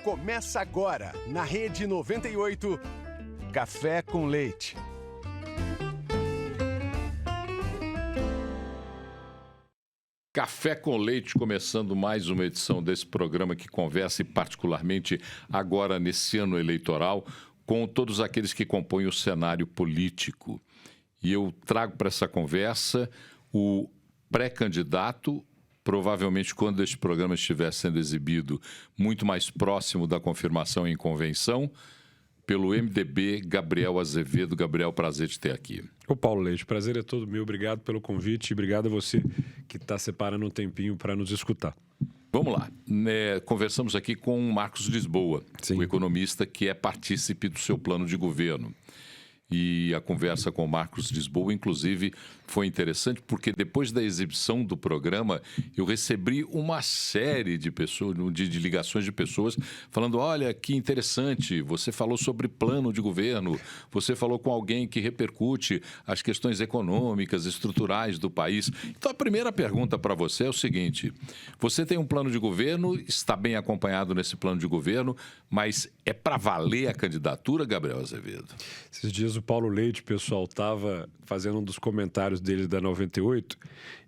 Começa agora, na Rede 98, Café com Leite. Café com Leite, começando mais uma edição desse programa que conversa, e particularmente agora nesse ano eleitoral, com todos aqueles que compõem o cenário político. E eu trago para essa conversa o pré-candidato, provavelmente quando este programa estiver sendo exibido, muito mais próximo da confirmação em convenção, pelo MDB, Gabriel Azevedo. Gabriel, prazer de ter aqui. Ô Paulo Leite, prazer é todo meu. Obrigado pelo convite e obrigado a você que está separando um tempinho para nos escutar. Vamos lá. Conversamos aqui com o Marcos Lisboa, Sim. o economista que é partícipe do seu plano de governo. E a conversa com o Marcos Lisboa, inclusive, foi interessante porque depois da exibição do programa, eu recebi uma série de pessoas, de ligações de pessoas falando: olha, que interessante, você falou sobre plano de governo, você falou com alguém que repercute as questões econômicas, estruturais do país. Então, a primeira pergunta para você é o seguinte: você tem um plano de governo, está bem acompanhado nesse plano de governo, mas é para valer a candidatura, Gabriel Azevedo? Esses dias o Paulo Leite, pessoal, estava fazendo um dos comentários dele da 98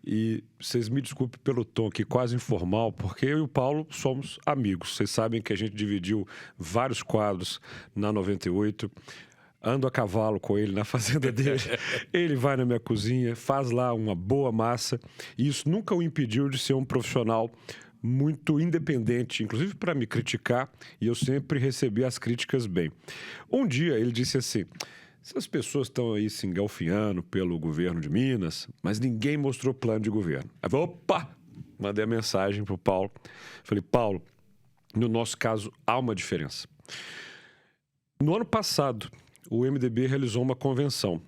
e vocês me desculpem pelo tom aqui quase informal, porque eu e o Paulo somos amigos. Vocês sabem que a gente dividiu vários quadros na 98. Ando a cavalo com ele na fazenda dele, ele vai na minha cozinha, faz lá uma boa massa e isso nunca o impediu de ser um profissional muito independente, inclusive para me criticar, e eu sempre recebi as críticas bem. Um dia ele disse assim: essas pessoas estão aí se engalfinhando pelo governo de Minas, mas ninguém mostrou plano de governo. Aí eu falei: opa! Mandei a mensagem para o Paulo. Falei: Paulo, no nosso caso há uma diferença. No ano passado, o MDB realizou uma convenção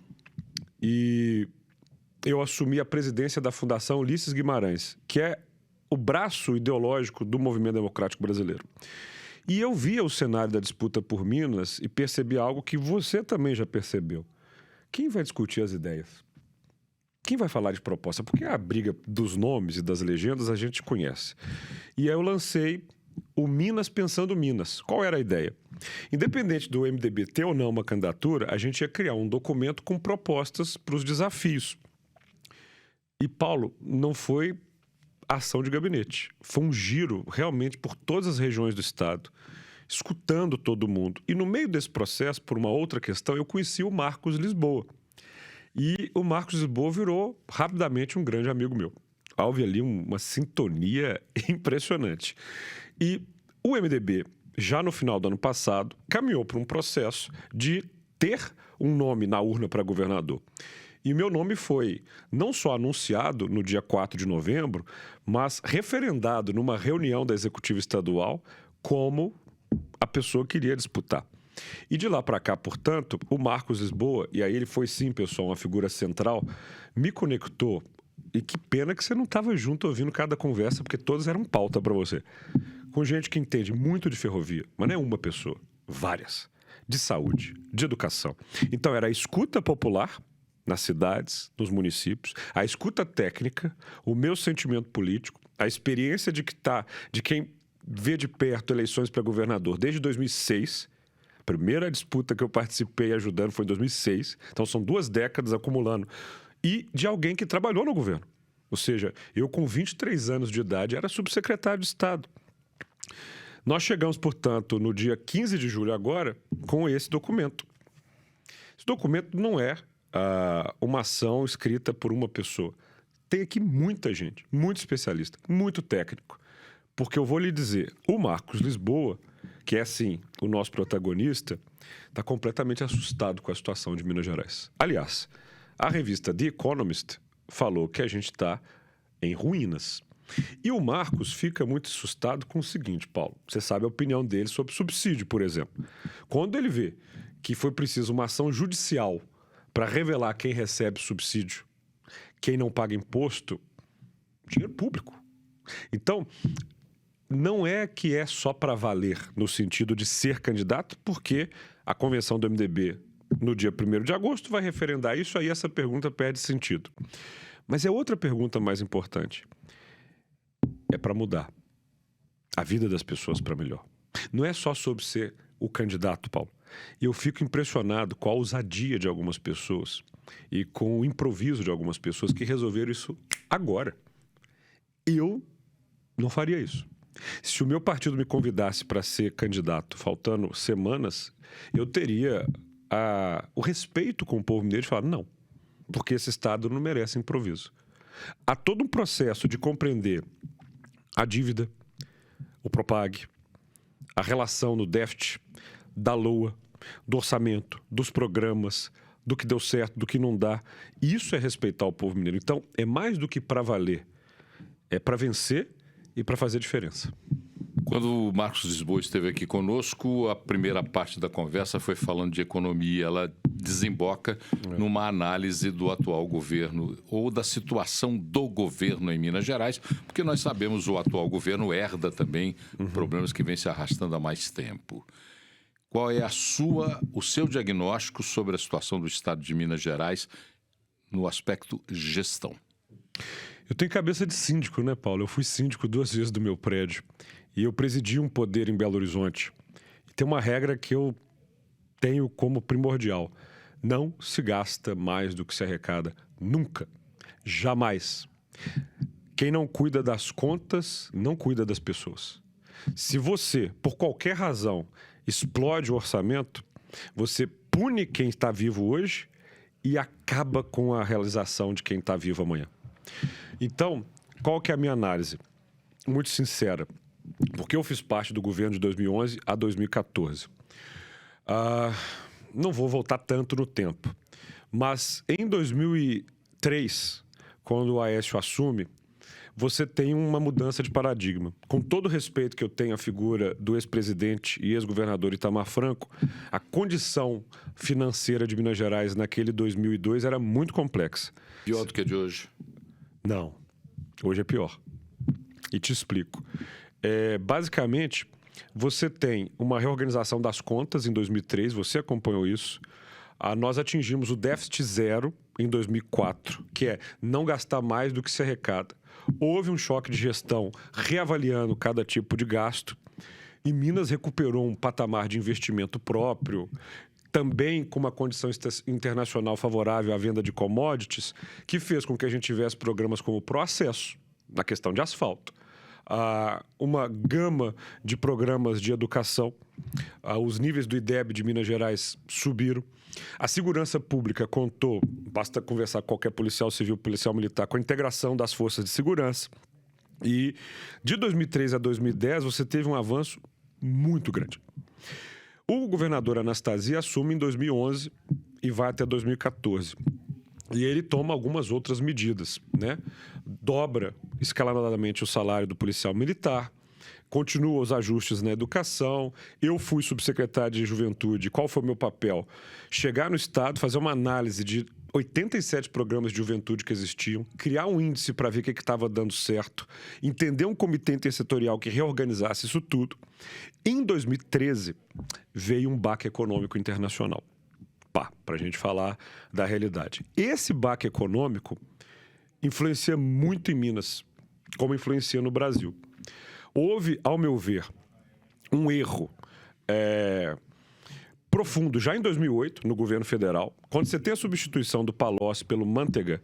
e eu assumi a presidência da Fundação Ulisses Guimarães, que é o braço ideológico do movimento democrático brasileiro. E eu via o cenário da disputa por Minas e percebi algo que você também já percebeu. Quem vai discutir as ideias? Quem vai falar de proposta? Porque a briga dos nomes e das legendas a gente conhece. E aí eu lancei o Minas Pensando Minas. Qual era a ideia? Independente do MDB ter ou não uma candidatura, a gente ia criar um documento com propostas para os desafios. E, Paulo, não foi ação de gabinete. Foi um giro realmente por todas as regiões do estado, escutando todo mundo. E no meio desse processo, por uma outra questão, eu conheci o Marcos Lisboa. E o Marcos Lisboa virou rapidamente um grande amigo meu. Houve ali uma sintonia impressionante. E o MDB, já no final do ano passado, caminhou para um processo de ter um nome na urna para governador. E meu nome foi não só anunciado no dia 4 de novembro, mas referendado numa reunião da Executiva Estadual como a pessoa que iria disputar. E de lá para cá, portanto, o Marcos Lisboa, e aí ele foi sim, pessoal, uma figura central, me conectou. E que pena que você não estava junto ouvindo cada conversa, porque todas eram pauta para você. Com gente que entende muito de ferrovia, mas não é uma pessoa, várias. De saúde, de educação. Então era a escuta popular nas cidades, nos municípios, a escuta técnica, o meu sentimento político, a experiência de quem vê de perto eleições para governador desde 2006. A primeira disputa que eu participei ajudando foi em 2006. Então são 2 décadas acumulando. E de alguém que trabalhou no governo. Ou seja, eu com 23 anos de idade era subsecretário de Estado. Nós chegamos, portanto, no dia 15 de julho agora, com esse documento. Esse documento não é uma ação escrita por uma pessoa. Tem aqui muita gente, muito especialista, muito técnico. Porque eu vou lhe dizer, o Marcos Lisboa, que é, sim, o nosso protagonista, está completamente assustado com a situação de Minas Gerais. Aliás, a revista The Economist falou que a gente está em ruínas. E o Marcos fica muito assustado com o seguinte, Paulo, você sabe a opinião dele sobre subsídio, por exemplo. Quando ele vê que foi preciso uma ação judicial para revelar quem recebe subsídio, quem não paga imposto, dinheiro público. Então, não é que é só para valer no sentido de ser candidato, porque a convenção do MDB no dia 1º de agosto vai referendar isso, aí essa pergunta perde sentido. Mas é outra pergunta mais importante. É para mudar a vida das pessoas para melhor. Não é só sobre ser o candidato, Paulo. Eu fico impressionado com a ousadia de algumas pessoas e com o improviso de algumas pessoas que resolveram isso agora. Eu não faria isso. Se o meu partido me convidasse para ser candidato, faltando semanas, eu teria o respeito com o povo mineiro de falar não, porque esse Estado não merece improviso. Há todo um processo de compreender a dívida, o Propag, a relação no déficit, da LOA, do orçamento, dos programas, do que deu certo, do que não dá. Isso é respeitar o povo mineiro. Então, é mais do que para valer. É para vencer e para fazer diferença. Quando o Marcos Lisboa esteve aqui conosco, a primeira parte da conversa foi falando de economia. Ela desemboca numa análise do atual governo ou da situação do governo em Minas Gerais, porque nós sabemos que o atual governo herda também problemas que vêm se arrastando há mais tempo. Qual é o seu diagnóstico sobre a situação do Estado de Minas Gerais no aspecto gestão? Eu tenho cabeça de síndico, né, Paulo? Eu fui síndico 2 vezes do meu prédio e eu presidi um poder em Belo Horizonte. E tem uma regra que eu tenho como primordial. Não se gasta mais do que se arrecada. Nunca. Jamais. Quem não cuida das contas, não cuida das pessoas. Se você, por qualquer razão, explode o orçamento, você pune quem está vivo hoje e acaba com a realização de quem está vivo amanhã. Então, qual que é a minha análise? Muito sincera, porque eu fiz parte do governo de 2011 a 2014. Não vou voltar tanto no tempo, mas em 2003, quando o Aécio assume, você tem uma mudança de paradigma. Com todo o respeito que eu tenho à figura do ex-presidente e ex-governador Itamar Franco, a condição financeira de Minas Gerais naquele 2002 era muito complexa. Pior do que a de hoje? Não. Hoje é pior. E te explico. Basicamente, você tem uma reorganização das contas em 2003, você acompanhou isso. Nós atingimos o déficit zero em 2004, que é não gastar mais do que se arrecada. Houve um choque de gestão reavaliando cada tipo de gasto e Minas recuperou um patamar de investimento próprio, também com uma condição internacional favorável à venda de commodities, que fez com que a gente tivesse programas como o Proacesso, na questão de asfalto, uma gama de programas de educação, os níveis do IDEB de Minas Gerais subiram, a segurança pública contou, basta conversar com qualquer policial civil, policial militar, com a integração das forças de segurança. E de 2003 a 2010 você teve um avanço muito grande. O governador Anastasia assume em 2011 e vai até 2014. E ele toma algumas outras medidas, né? Dobra escalonadamente o salário do policial militar, continua os ajustes na educação. Eu fui subsecretário de Juventude. Qual foi o meu papel? Chegar no Estado, fazer uma análise de 87 programas de juventude que existiam, criar um índice para ver o que estava dando certo, entender um comitê intersetorial que reorganizasse isso tudo. Em 2013, veio um baque econômico internacional. Para a gente falar da realidade. Esse baque econômico influencia muito em Minas, como influencia no Brasil. Houve, ao meu ver, um erro profundo já em 2008, no governo federal. Quando você tem a substituição do Palocci pelo Mantega,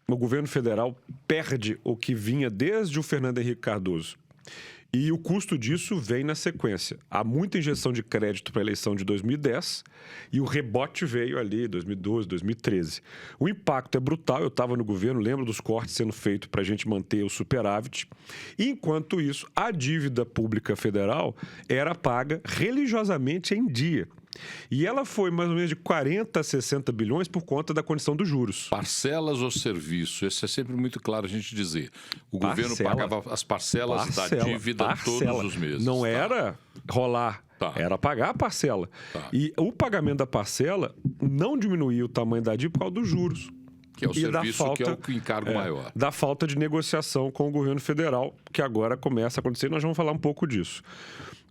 o governo federal perde o que vinha desde o Fernando Henrique Cardoso. E o custo disso vem na sequência. Há muita injeção de crédito para a eleição de 2010 e o rebote veio ali em 2012, 2013. O impacto é brutal. Eu estava no governo, lembro dos cortes sendo feitos para a gente manter o superávit. E, enquanto isso, a dívida pública federal era paga religiosamente em dia. E ela foi mais ou menos de 40 a 60 bilhões por conta da condição dos juros. Parcelas ou serviço? Isso é sempre muito claro a gente dizer. O governo pagava as parcelas da dívida todos os meses. Não era rolar, era pagar a parcela. E o pagamento da parcela não diminuía o tamanho da dívida por causa dos juros. Que é o serviço, que é o encargo maior. Da falta de negociação com o governo federal, que agora começa a acontecer, e nós vamos falar um pouco disso.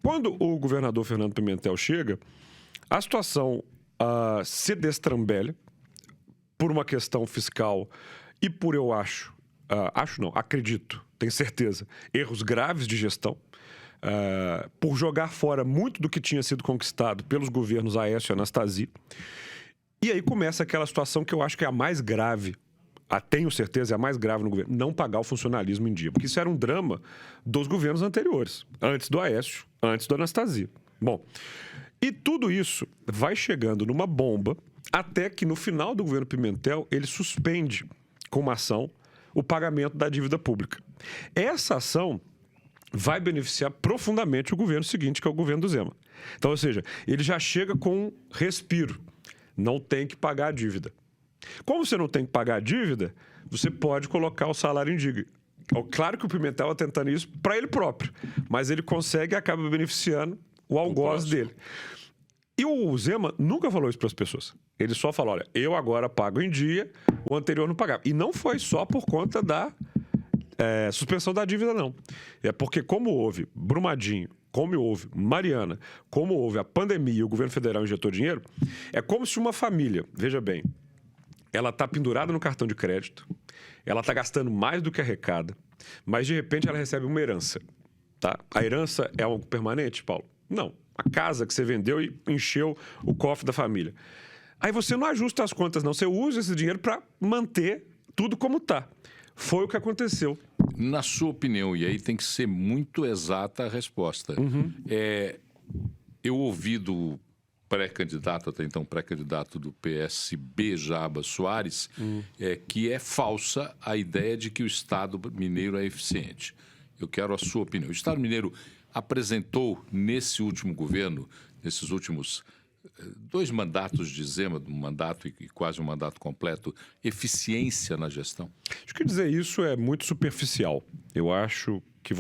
Quando o governador Fernando Pimentel chega, a situação se destrambelha por uma questão fiscal e por, acredito, tenho certeza, erros graves de gestão. por jogar fora muito do que tinha sido conquistado pelos governos Aécio e Anastácio. E aí começa aquela situação que eu acho que é a mais grave, tenho certeza, é a mais grave no governo, não pagar o funcionalismo em dia. Porque isso era um drama dos governos anteriores, antes do Aécio, antes do Anastácio. Bom, e tudo isso vai chegando numa bomba, até que no final do governo Pimentel, ele suspende com uma ação o pagamento da dívida pública. Essa ação vai beneficiar profundamente o governo seguinte, que é o governo do Zema. Então, ou seja, ele já chega com um respiro. Não tem que pagar a dívida. Como você não tem que pagar a dívida, você pode colocar o salário em dia. Claro que o Pimentel está tentando isso para ele próprio, mas ele consegue e acaba beneficiando o algoz dele. E o Zema nunca falou isso para as pessoas. Ele só falou, olha, eu agora pago em dia, o anterior não pagava. E não foi só por conta da suspensão da dívida, não. É porque como houve Brumadinho, como houve Mariana, como houve a pandemia e o governo federal injetou dinheiro, é como se uma família, veja bem, ela está pendurada no cartão de crédito, ela está gastando mais do que arrecada, mas de repente ela recebe uma herança. Tá? A herança é algo permanente, Paulo? Não. A casa que você vendeu e encheu o cofre da família. Aí você não ajusta as contas, não. Você usa esse dinheiro para manter tudo como está. Foi o que aconteceu. Na sua opinião, e aí tem que ser muito exata a resposta. Eu ouvi do pré-candidato, até então pré-candidato do PSB, Jabas Soares, que é falsa a ideia de que o Estado mineiro é eficiente. Eu quero a sua opinião. O Estado mineiro apresentou nesse último governo, nesses últimos 2 mandatos de Zema, um mandato e quase um mandato completo, eficiência na gestão? Acho que dizer isso é muito superficial. Eu acho que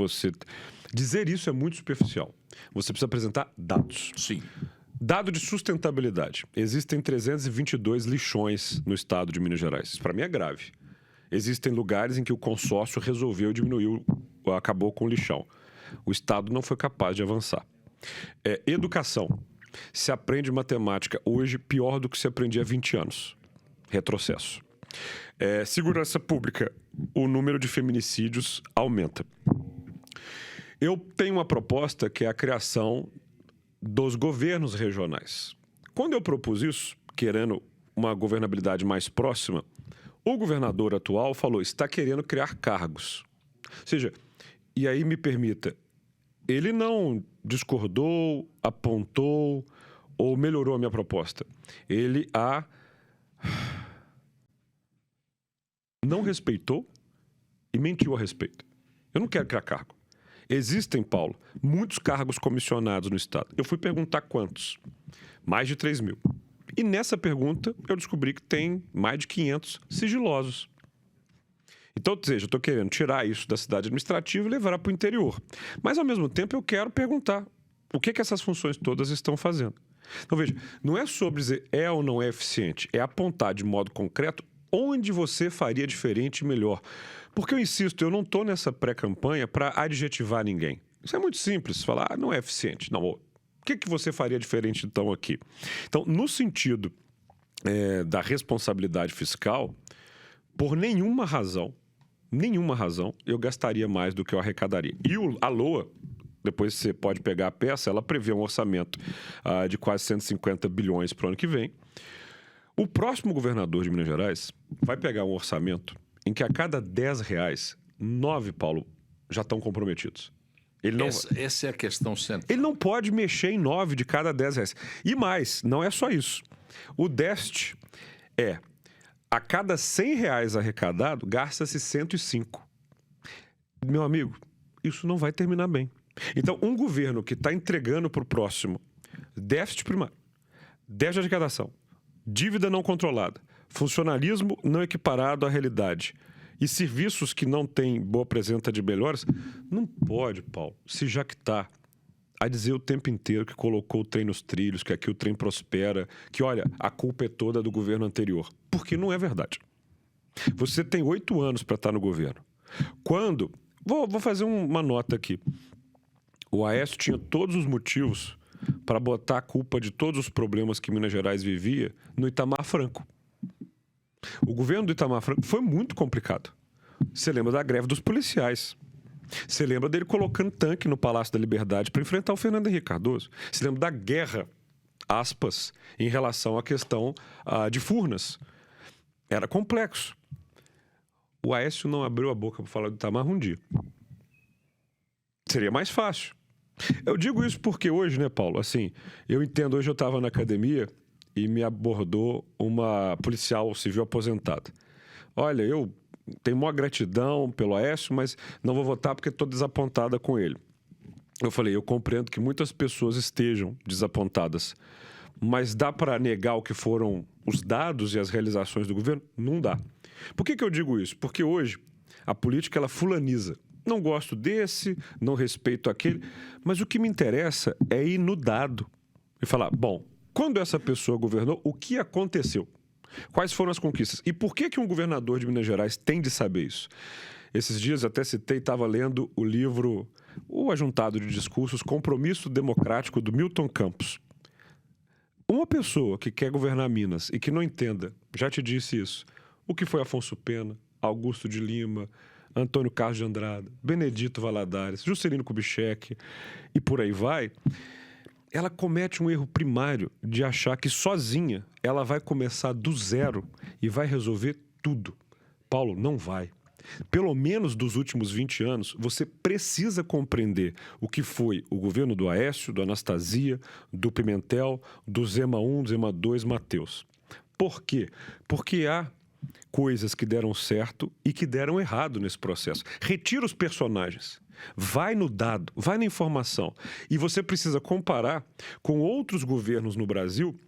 dizer isso é muito superficial. Você precisa apresentar dados. Sim. Dado de sustentabilidade. Existem 322 lixões no estado de Minas Gerais. Isso para mim é grave. Existem lugares em que o consórcio resolveu diminuir, acabou com o lixão. O Estado não foi capaz de avançar. Educação. Se aprende matemática hoje pior do que se aprendia há 20 anos. Retrocesso. Segurança pública. O número de feminicídios aumenta. Eu tenho uma proposta que é a criação dos governos regionais. Quando eu propus isso, querendo uma governabilidade mais próxima, o governador atual falou, está querendo criar cargos. Ou seja, e aí me permita, ele não discordou, apontou ou melhorou a minha proposta. Ele não respeitou e mentiu a respeito. Eu não quero criar cargo. Existem, Paulo, muitos cargos comissionados no Estado. Eu fui perguntar quantos. Mais de 3 mil. E nessa pergunta eu descobri que tem mais de 500 sigilosos. Então, ou seja, eu estou querendo tirar isso da cidade administrativa e levar para o interior. Mas, ao mesmo tempo, eu quero perguntar o que essas funções todas estão fazendo. Então, veja, não é sobre dizer é ou não é eficiente, é apontar de modo concreto onde você faria diferente e melhor. Porque eu insisto, eu não estou nessa pré-campanha para adjetivar ninguém. Isso é muito simples, falar, não é eficiente. Não, o que você faria diferente, então, aqui? Então, no sentido da responsabilidade fiscal, por nenhuma razão, eu gastaria mais do que eu arrecadaria. E a LOA, depois você pode pegar a peça, ela prevê um orçamento de quase 150 bilhões para o ano que vem. O próximo governador de Minas Gerais vai pegar um orçamento em que a cada 10 reais, 9, Paulo, já estão comprometidos. Essa é a questão central. Ele não pode mexer em 9 de cada 10 reais. E mais, não é só isso. O déficit a cada 100 reais arrecadado, gasta-se 105. Meu amigo, isso não vai terminar bem. Então, um governo que está entregando para o próximo déficit primário, déficit de arrecadação, dívida não controlada, funcionalismo não equiparado à realidade e serviços que não têm boa presença de melhores, não pode, Paulo, se jactar a dizer o tempo inteiro que colocou o trem nos trilhos, que aqui o trem prospera, que, olha, a culpa é toda do governo anterior. Porque não é verdade. Você tem 8 anos para estar no governo. Quando... Vou fazer uma nota aqui. O Aécio tinha todos os motivos para botar a culpa de todos os problemas que Minas Gerais vivia no Itamar Franco. O governo do Itamar Franco foi muito complicado. Você lembra da greve dos policiais. Você lembra dele colocando tanque no Palácio da Liberdade para enfrentar o Fernando Henrique Cardoso. Você lembra da guerra, aspas, em relação à questão de Furnas. Era complexo. O Aécio não abriu a boca para falar do Itamar um dia. Seria mais fácil. Eu digo isso porque hoje, né, Paulo? Assim, eu entendo, hoje eu estava na academia e me abordou uma policial civil aposentada. Olha, eu tenho maior gratidão pelo Aécio, mas não vou votar porque estou desapontada com ele. Eu falei, eu compreendo que muitas pessoas estejam desapontadas, mas dá para negar o que foram os dados e as realizações do governo? Não dá. Por que eu digo isso? Porque hoje a política ela fulaniza. Não gosto desse, não respeito aquele, mas o que me interessa é ir no dado e falar, bom, quando essa pessoa governou, o que aconteceu? Quais foram as conquistas? E por que um governador de Minas Gerais tem de saber isso? Esses dias até citei, estava lendo o livro, o ajuntado de discursos, Compromisso Democrático, do Milton Campos. Uma pessoa que quer governar Minas e que não entenda, já te disse isso, o que foi Afonso Pena, Augusto de Lima, Antônio Carlos de Andrade, Benedito Valadares, Juscelino Kubitschek e por aí vai, ela comete um erro primário de achar que sozinha ela vai começar do zero e vai resolver tudo. Paulo, não vai. Pelo menos dos últimos 20 anos, você precisa compreender o que foi o governo do Aécio, do Anastasia, do Pimentel, do Zema I, do Zema II, Mateus. Por quê? Porque há coisas que deram certo e que deram errado nesse processo. Retira os personagens. Vai no dado, vai na informação. E você precisa comparar com outros governos no Brasil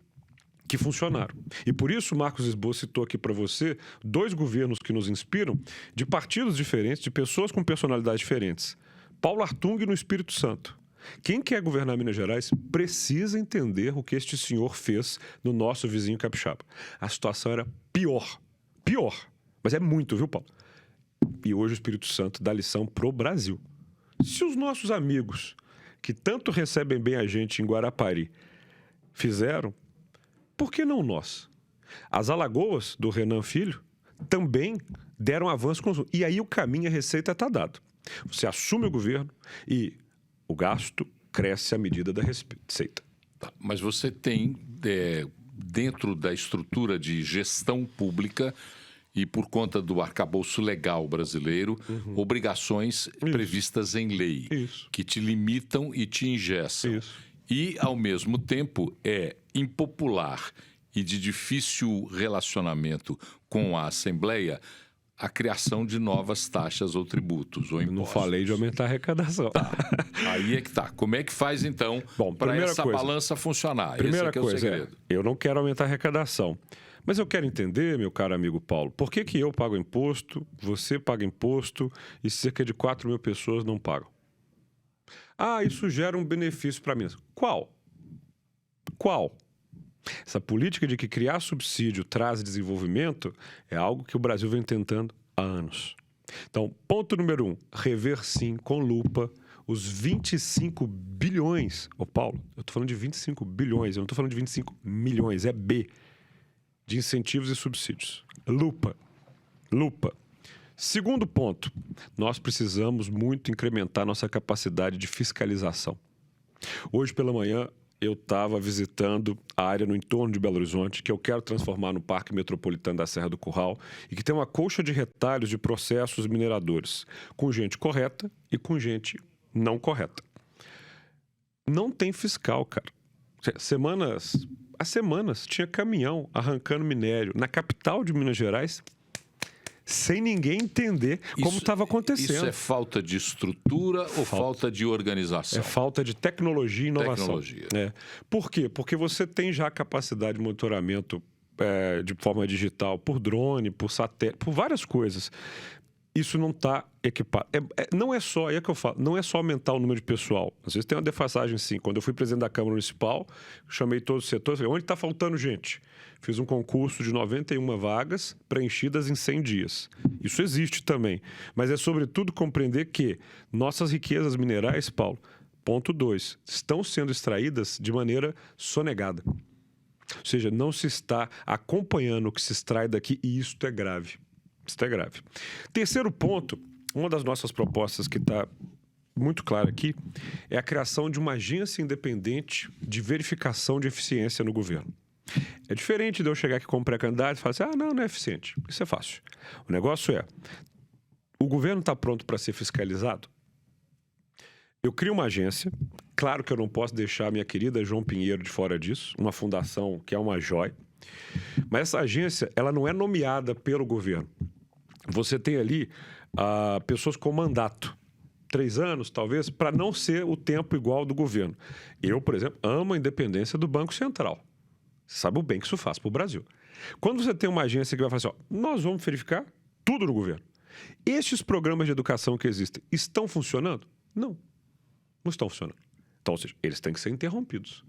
que funcionaram. E por isso, Marcos Lisboa citou aqui para você 2 governos que nos inspiram, de partidos diferentes, de pessoas com personalidades diferentes. Paulo Artung no Espírito Santo. Quem quer governar Minas Gerais precisa entender o que este senhor fez no nosso vizinho capixaba. A situação era pior. Pior. Mas é muito, viu, Paulo? E hoje o Espírito Santo dá lição pro Brasil. Se os nossos amigos, que tanto recebem bem a gente em Guarapari, fizeram, por que não nós? As Alagoas, do Renan Filho, também deram avanço com os... E aí o caminho, a receita está dado. Você assume o governo e o gasto cresce à medida da receita. Tá, mas você tem, dentro da estrutura de gestão pública e por conta do arcabouço legal brasileiro, obrigações previstas em lei, que te limitam e te engessam. E, ao mesmo tempo, é impopular e de difícil relacionamento com a Assembleia a criação de novas taxas ou tributos ou impostos. Não falei de aumentar a arrecadação. Tá. Aí é que tá. Como é que faz, então, para essa balança funcionar? Primeira Esse é coisa, o segredo. Eu não quero aumentar a arrecadação. Mas eu quero entender, meu caro amigo Paulo, por que eu pago imposto, você paga imposto e cerca de 4 mil pessoas não pagam? Ah, isso gera um benefício para mim. Qual? Essa política de que criar subsídio traz desenvolvimento é algo que o Brasil vem tentando há anos. Então, ponto número 1, rever sim, com lupa, os 25 bilhões. Ô Paulo, eu estou falando de 25 bilhões, eu não estou falando de 25 milhões, é B, de incentivos e subsídios. Lupa. Segundo ponto, nós precisamos muito incrementar nossa capacidade de fiscalização. Hoje pela manhã eu estava visitando a área no entorno de Belo Horizonte, que eu quero transformar no Parque Metropolitano da Serra do Curral, e que tem uma colcha de retalhos de processos mineradores, com gente correta e com gente não correta. Não tem fiscal, cara. Há semanas tinha caminhão arrancando minério na capital de Minas Gerais, sem ninguém entender como estava acontecendo. Isso é falta de estrutura ou falta de organização? É falta de tecnologia e inovação. Por quê? Porque você tem já capacidade de monitoramento de forma digital, por drone, por satélite, por várias coisas. Isso não está equipado. Não é só, é que eu falo, não é só aumentar o número de pessoal. Às vezes tem uma defasagem, sim. Quando eu fui presidente da Câmara Municipal, chamei todos os setores, falei, onde está faltando gente? Fiz um concurso de 91 vagas preenchidas em 100 dias. Isso existe também. Mas é sobretudo compreender que nossas riquezas minerais, Paulo, ponto 2, estão sendo extraídas de maneira sonegada. Ou seja, não se está acompanhando o que se extrai daqui e isto é grave. Terceiro ponto uma das nossas propostas que está muito clara aqui é a criação de uma agência independente de verificação de eficiência no governo. É diferente de eu chegar aqui como pré-candidato e falar assim, não é eficiente. Isso é fácil. O negócio é, o governo está pronto para ser fiscalizado? Eu crio uma agência, claro que eu não posso deixar a minha querida João Pinheiro de fora disso, uma fundação que é uma joia, mas essa agência, ela não é nomeada pelo governo. Você tem ali pessoas com mandato, 3 anos, talvez, para não ser o tempo igual do governo. Eu, por exemplo, amo a independência do Banco Central. Você sabe o bem que isso faz para o Brasil. Quando você tem uma agência que vai falar assim, nós vamos verificar tudo no governo. Estes programas de educação que existem estão funcionando? Não estão funcionando. Então, ou seja, eles têm que ser interrompidos,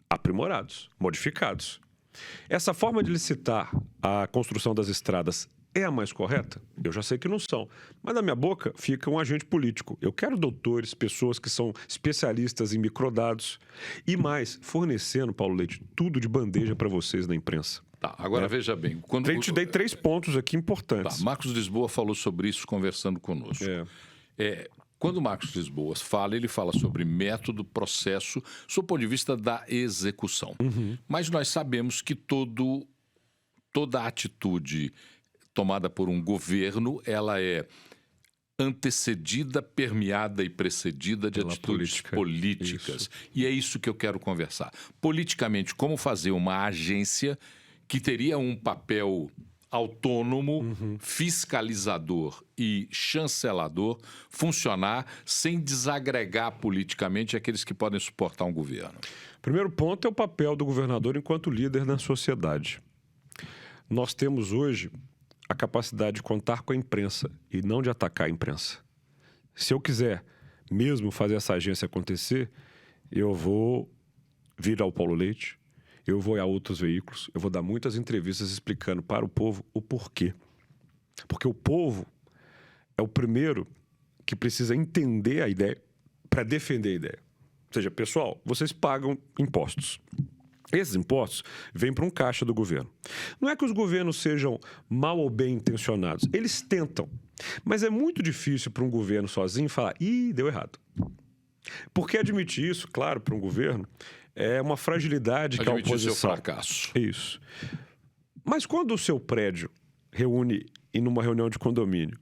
aprimorados, modificados. Essa forma de licitar a construção das estradas é a mais correta? Eu já sei que não são. Mas na minha boca fica um agente político. Eu quero doutores, pessoas que são especialistas em microdados e mais, fornecendo, Paulo Leite, tudo de bandeja para vocês na imprensa. Tá, agora veja bem. Eu te dei 3 pontos aqui importantes. Tá, Marcos Lisboa falou sobre isso conversando conosco. Quando o Marcos Lisboa fala, ele fala sobre método, processo, sob o ponto de vista da execução. Mas nós sabemos que toda atitude tomada por um governo, ela é antecedida, permeada e precedida de atitudes políticas. Isso. E é isso que eu quero conversar. Politicamente, como fazer uma agência que teria um papel autônomo, fiscalizador e chancelador funcionar sem desagregar politicamente aqueles que podem suportar um governo? Primeiro ponto é o papel do governador enquanto líder na sociedade. Nós temos hoje a capacidade de contar com a imprensa e não de atacar a imprensa. Se eu quiser mesmo fazer essa agência acontecer, eu vou vir ao Paulo Leite, eu vou a outros veículos, eu vou dar muitas entrevistas explicando para o povo o porquê. Porque o povo é o primeiro que precisa entender a ideia para defender a ideia. Ou seja, pessoal, vocês pagam impostos. Esses impostos vêm para um caixa do governo. Não é que os governos sejam mal ou bem intencionados. Eles tentam. Mas é muito difícil para um governo sozinho falar, deu errado. Porque admitir isso, claro, para um governo, é uma fragilidade que a oposição... Admitir seu fracasso. Isso. Mas quando o seu prédio reúne em uma reunião de condomínio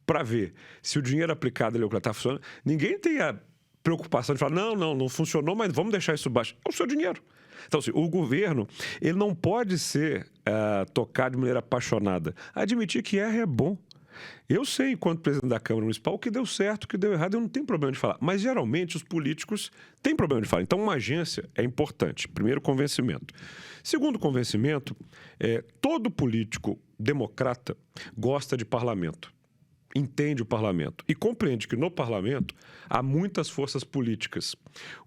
para ver se o dinheiro aplicado ali está funcionando, ninguém tem a preocupação de falar, não funcionou, mas vamos deixar isso baixo. É o seu dinheiro. Então, assim, o governo ele não pode ser tocado de maneira apaixonada. Admitir que erra é bom. Eu sei, enquanto presidente da Câmara Municipal, o que deu certo, o que deu errado, eu não tenho problema de falar. Mas, geralmente, os políticos têm problema de falar. Então, uma agência é importante. Primeiro, convencimento. Segundo convencimento, todo político democrata gosta de parlamento. Entende o parlamento e compreende que no parlamento há muitas forças políticas.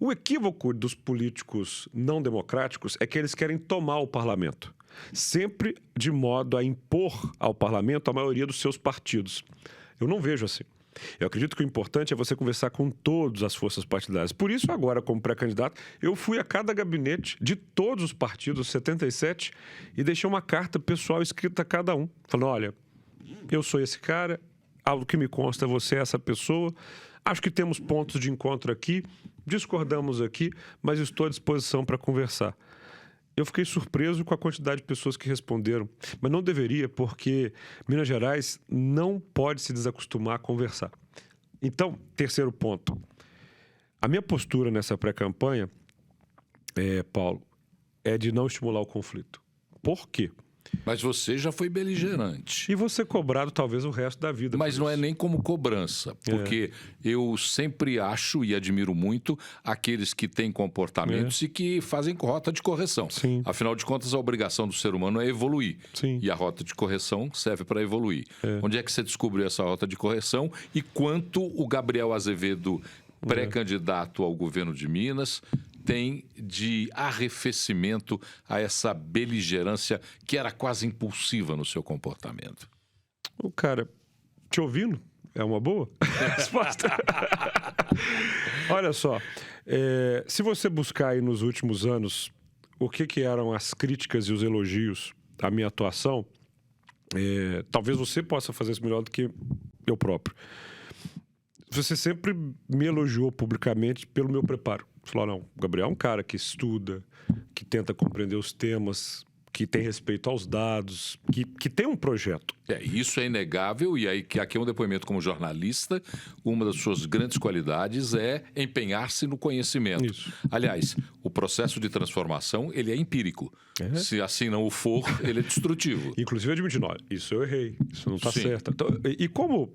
O equívoco dos políticos não democráticos é que eles querem tomar o parlamento, sempre de modo a impor ao parlamento a maioria dos seus partidos. Eu não vejo assim. Eu acredito que o importante é você conversar com todas as forças partidárias. Por isso, agora, como pré-candidato, eu fui a cada gabinete de todos os partidos, 77, e deixei uma carta pessoal escrita a cada um, falando, olha, eu sou esse cara, algo que me consta, você é essa pessoa, acho que temos pontos de encontro aqui, discordamos aqui, mas estou à disposição para conversar. Eu fiquei surpreso com a quantidade de pessoas que responderam, mas não deveria, porque Minas Gerais não pode se desacostumar a conversar. Então, terceiro ponto, a minha postura nessa pré-campanha, Paulo, é de não estimular o conflito. Por quê? Mas você já foi beligerante. E você cobrado talvez o resto da vida. Mas não é nem como cobrança, porque eu sempre acho e admiro muito aqueles que têm comportamentos e que fazem rota de correção. Sim. Afinal de contas, a obrigação do ser humano é evoluir. Sim. E a rota de correção serve para evoluir. Onde é que você descobriu essa rota de correção e quanto o Gabriel Azevedo, pré-candidato ao governo de Minas, tem de arrefecimento a essa beligerância que era quase impulsiva no seu comportamento? O cara, te ouvindo, é uma boa resposta. Olha só, se você buscar aí nos últimos anos o que eram as críticas e os elogios à minha atuação, talvez você possa fazer isso melhor do que eu próprio. Você sempre me elogiou publicamente pelo meu preparo. Você falou, não, o Gabriel é um cara que estuda, que tenta compreender os temas, que tem respeito aos dados, que tem um projeto. Isso é inegável, e aí que aqui é um depoimento como jornalista, uma das suas grandes qualidades é empenhar-se no conhecimento. Isso. Aliás, o processo de transformação, ele é empírico. Se assim não o for, ele é destrutivo. Inclusive admitindo, olha, isso eu errei, isso não está Sim. certo. Então, e como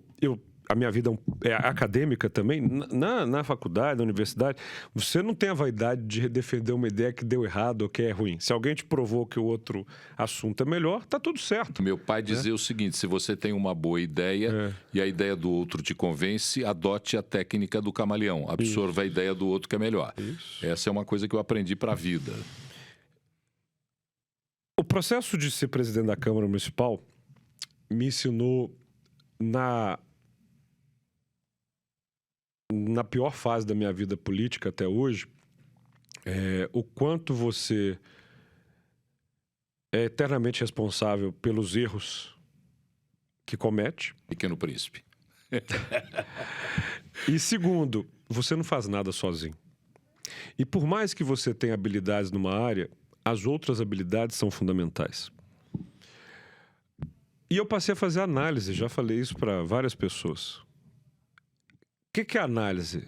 a minha vida é acadêmica também, na faculdade, na universidade, você não tem a vaidade de defender uma ideia que deu errado ou que é ruim. Se alguém te provou que o outro assunto é melhor, tá tudo certo. Meu pai dizia o seguinte, se você tem uma boa ideia e a ideia do outro te convence, adote a técnica do camaleão, absorva a ideia do outro que é melhor. Isso. Essa é uma coisa que eu aprendi para a vida. O processo de ser presidente da Câmara Municipal me ensinou na pior fase da minha vida política até hoje, o quanto você é eternamente responsável pelos erros que comete. Pequeno Príncipe. E segundo, você não faz nada sozinho. E por mais que você tenha habilidades numa área, as outras habilidades são fundamentais. E eu passei a fazer análise, já falei isso para várias pessoas. O que é análise?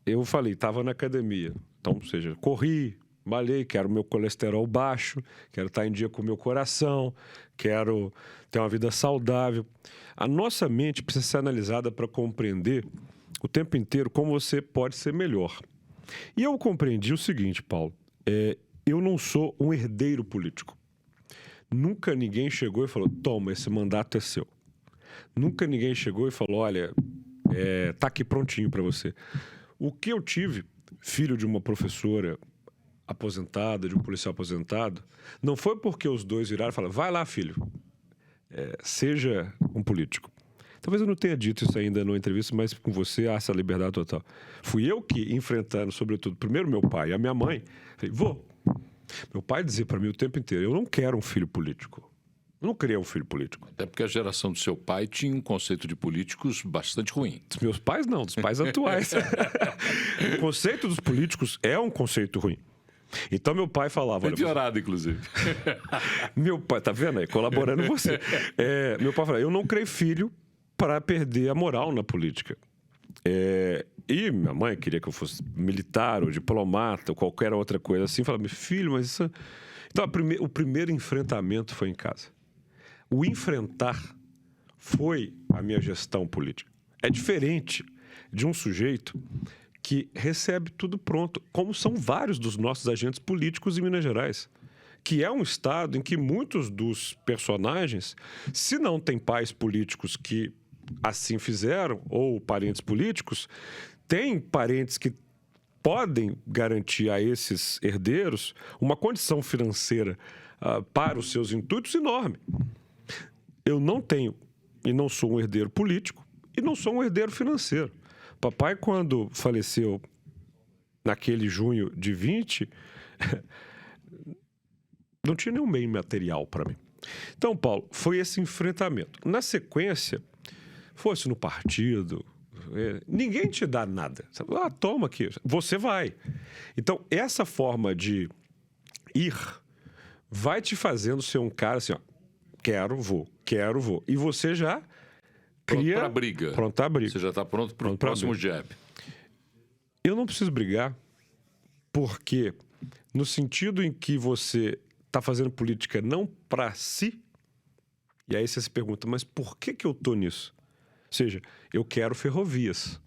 Eu falei, estava na academia. Então, ou seja, corri, malhei, quero meu colesterol baixo, quero estar em dia com o meu coração, quero ter uma vida saudável. A nossa mente precisa ser analisada para compreender o tempo inteiro como você pode ser melhor. E eu compreendi o seguinte, Paulo, eu não sou um herdeiro político. Nunca ninguém chegou e falou, toma, esse mandato é seu. Nunca ninguém chegou e falou, olha, tá aqui prontinho para você. O que eu tive, filho de uma professora aposentada, de um policial aposentado, não foi porque os dois viraram e falaram, vai lá, filho, seja um político. Talvez eu não tenha dito isso ainda numa entrevista, mas com você há essa liberdade total. Fui eu que, enfrentando, sobretudo, primeiro meu pai e a minha mãe, falei, vô. Meu pai dizia para mim o tempo inteiro, eu não quero um filho político. Eu não queria um filho político. Até porque a geração do seu pai tinha um conceito de políticos bastante ruim. Dos meus pais, não. Dos pais atuais. O conceito dos políticos é um conceito ruim. Então, meu pai falava... Foi piorado, inclusive. Meu pai, tá vendo aí? Colaborando com você. Meu pai falava, eu não criei filho para perder a moral na política. E minha mãe queria que eu fosse militar ou diplomata ou qualquer outra coisa assim. Falava, filho, mas isso... Então, o primeiro enfrentamento foi em casa. O enfrentar foi a minha gestão política. É diferente de um sujeito que recebe tudo pronto, como são vários dos nossos agentes políticos em Minas Gerais, que é um estado em que muitos dos personagens, se não têm pais políticos que assim fizeram, ou parentes políticos, têm parentes que podem garantir a esses herdeiros uma condição financeira para os seus intuitos enorme. Eu não tenho e não sou um herdeiro político e não sou um herdeiro financeiro. Papai, quando faleceu naquele junho de 20, não tinha nenhum meio material para mim. Então, Paulo, foi esse enfrentamento. Na sequência, fosse no partido, ninguém te dá nada. Toma aqui, você vai. Então, essa forma de ir vai te fazendo ser um cara assim, ó, quero, vou. E você já cria... Pronto para briga. Pronto para briga. Você já está pronto para o próximo jab. Eu não preciso brigar porque, no sentido em que você está fazendo política não para si, e aí você se pergunta, mas por que eu estou nisso? Ou seja, eu quero ferrovias.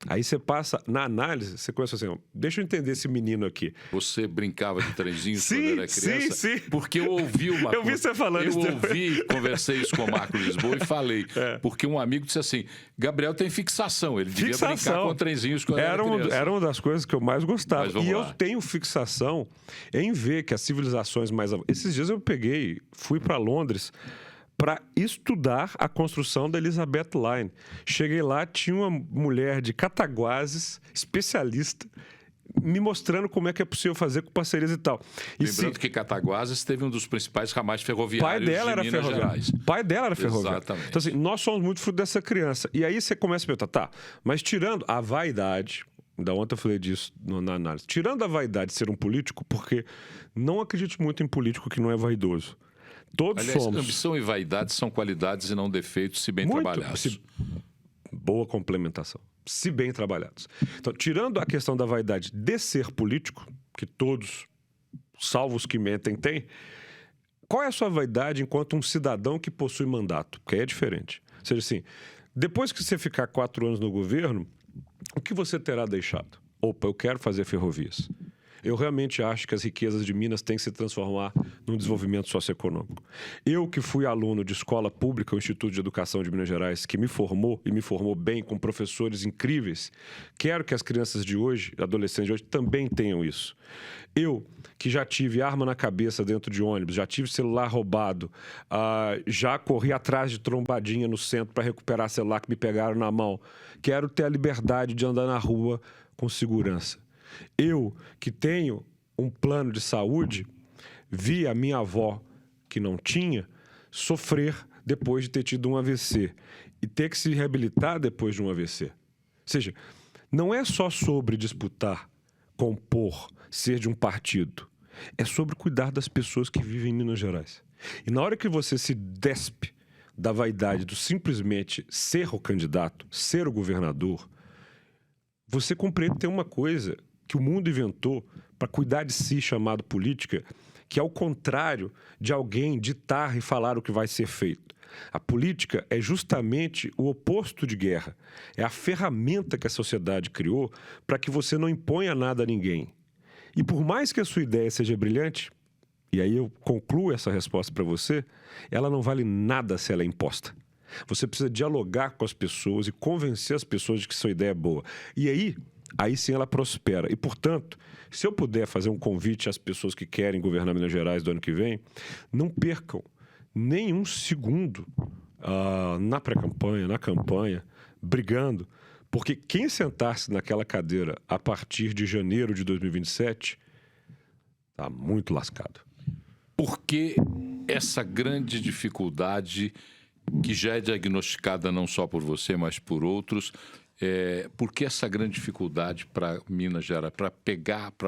Aí você passa, na análise, você começa assim, deixa eu entender esse menino aqui. Você brincava de trenzinhos quando era criança? Sim. Porque eu ouvi uma Eu vi você falando isso. Eu ouvi, conversei isso com o Marcos Lisboa e falei. Porque um amigo disse assim, Gabriel tem fixação, ele devia brincar com trenzinhos quando era criança. Era uma das coisas que eu mais gostava. E eu tenho fixação em ver que as civilizações mais... Esses dias eu fui para Londres para estudar a construção da Elizabeth Line. Cheguei lá, tinha uma mulher de Cataguases, especialista me mostrando como é que é possível fazer com parcerias e tal. Lembrando que Cataguases teve um dos principais ramais ferroviários de Minas Gerais. O pai dela era ferroviário. Exatamente. Então, assim, nós somos muito fruto dessa criança. E aí você começa a perguntar, tá, mas tirando a vaidade, da ontem eu falei disso na análise, tirando a vaidade de ser um político, porque não acredito muito em político que não é vaidoso. Todos Aliás, somos. ambição e vaidade são qualidades e não defeitos, se bem trabalhados. Boa complementação. Se bem trabalhados. Então, tirando a questão da vaidade de ser político, que todos, salvo os que mentem, têm, qual é a sua vaidade enquanto um cidadão que possui mandato? Porque aí é diferente. Ou seja, assim, depois que você ficar 4 anos no governo, o que você terá deixado? Opa, eu quero fazer ferrovias. Eu realmente acho que as riquezas de Minas têm que se transformar num desenvolvimento socioeconômico. Eu que fui aluno de escola pública, o Instituto de Educação de Minas Gerais, que me formou e me formou bem, com professores incríveis, quero que as crianças de hoje, adolescentes de hoje, também tenham isso. Eu, que já tive arma na cabeça dentro de ônibus, já tive celular roubado, já corri atrás de trombadinha no centro para recuperar celular que me pegaram na mão, quero ter a liberdade de andar na rua com segurança. Eu, que tenho um plano de saúde, vi a minha avó, que não tinha, sofrer depois de ter tido um AVC e ter que se reabilitar depois de um AVC. Ou seja, não é só sobre disputar, compor, ser de um partido. É sobre cuidar das pessoas que vivem em Minas Gerais. E na hora que você se despe da vaidade do simplesmente ser o candidato, ser o governador, você compreende ter uma coisa que o mundo inventou para cuidar de si, chamado política, que é o contrário de alguém ditar e falar o que vai ser feito. A política é justamente o oposto de guerra. É a ferramenta que a sociedade criou para que você não imponha nada a ninguém. E por mais que a sua ideia seja brilhante, e aí eu concluo essa resposta para você, ela não vale nada se ela é imposta. Você precisa dialogar com as pessoas e convencer as pessoas de que sua ideia é boa. E aí sim ela prospera. E, portanto, se eu puder fazer um convite às pessoas que querem governar Minas Gerais do ano que vem, não percam nenhum segundo na pré-campanha, na campanha, brigando, porque quem sentar-se naquela cadeira a partir de janeiro de 2027 está muito lascado. Por que essa grande dificuldade, que já é diagnosticada não só por você, mas por outros, por que essa grande dificuldade para Minas Gerais,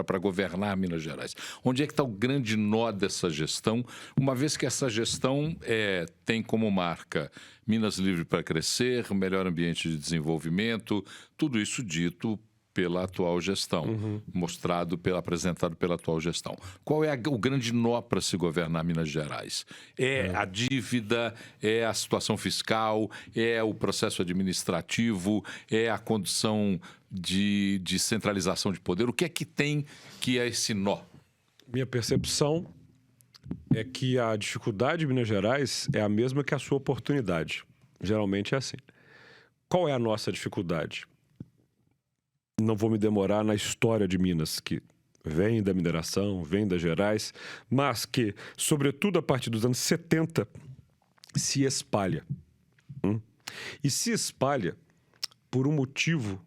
para governar Minas Gerais? Onde é que está o grande nó dessa gestão, uma vez que essa gestão tem como marca Minas livre para crescer, melhor ambiente de desenvolvimento, tudo isso dito pela atual gestão, apresentado pela atual gestão. Qual é o grande nó para se governar Minas Gerais? É a dívida, é a situação fiscal, é o processo administrativo, é a condição de centralização de poder? O que é que tem que é esse nó? Minha percepção é que a dificuldade de Minas Gerais é a mesma que a sua oportunidade. Geralmente é assim. Qual é a nossa dificuldade? Não vou me demorar na história de Minas, que vem da mineração, vem das Gerais, mas que, sobretudo a partir dos anos 70, se espalha. E se espalha por um motivo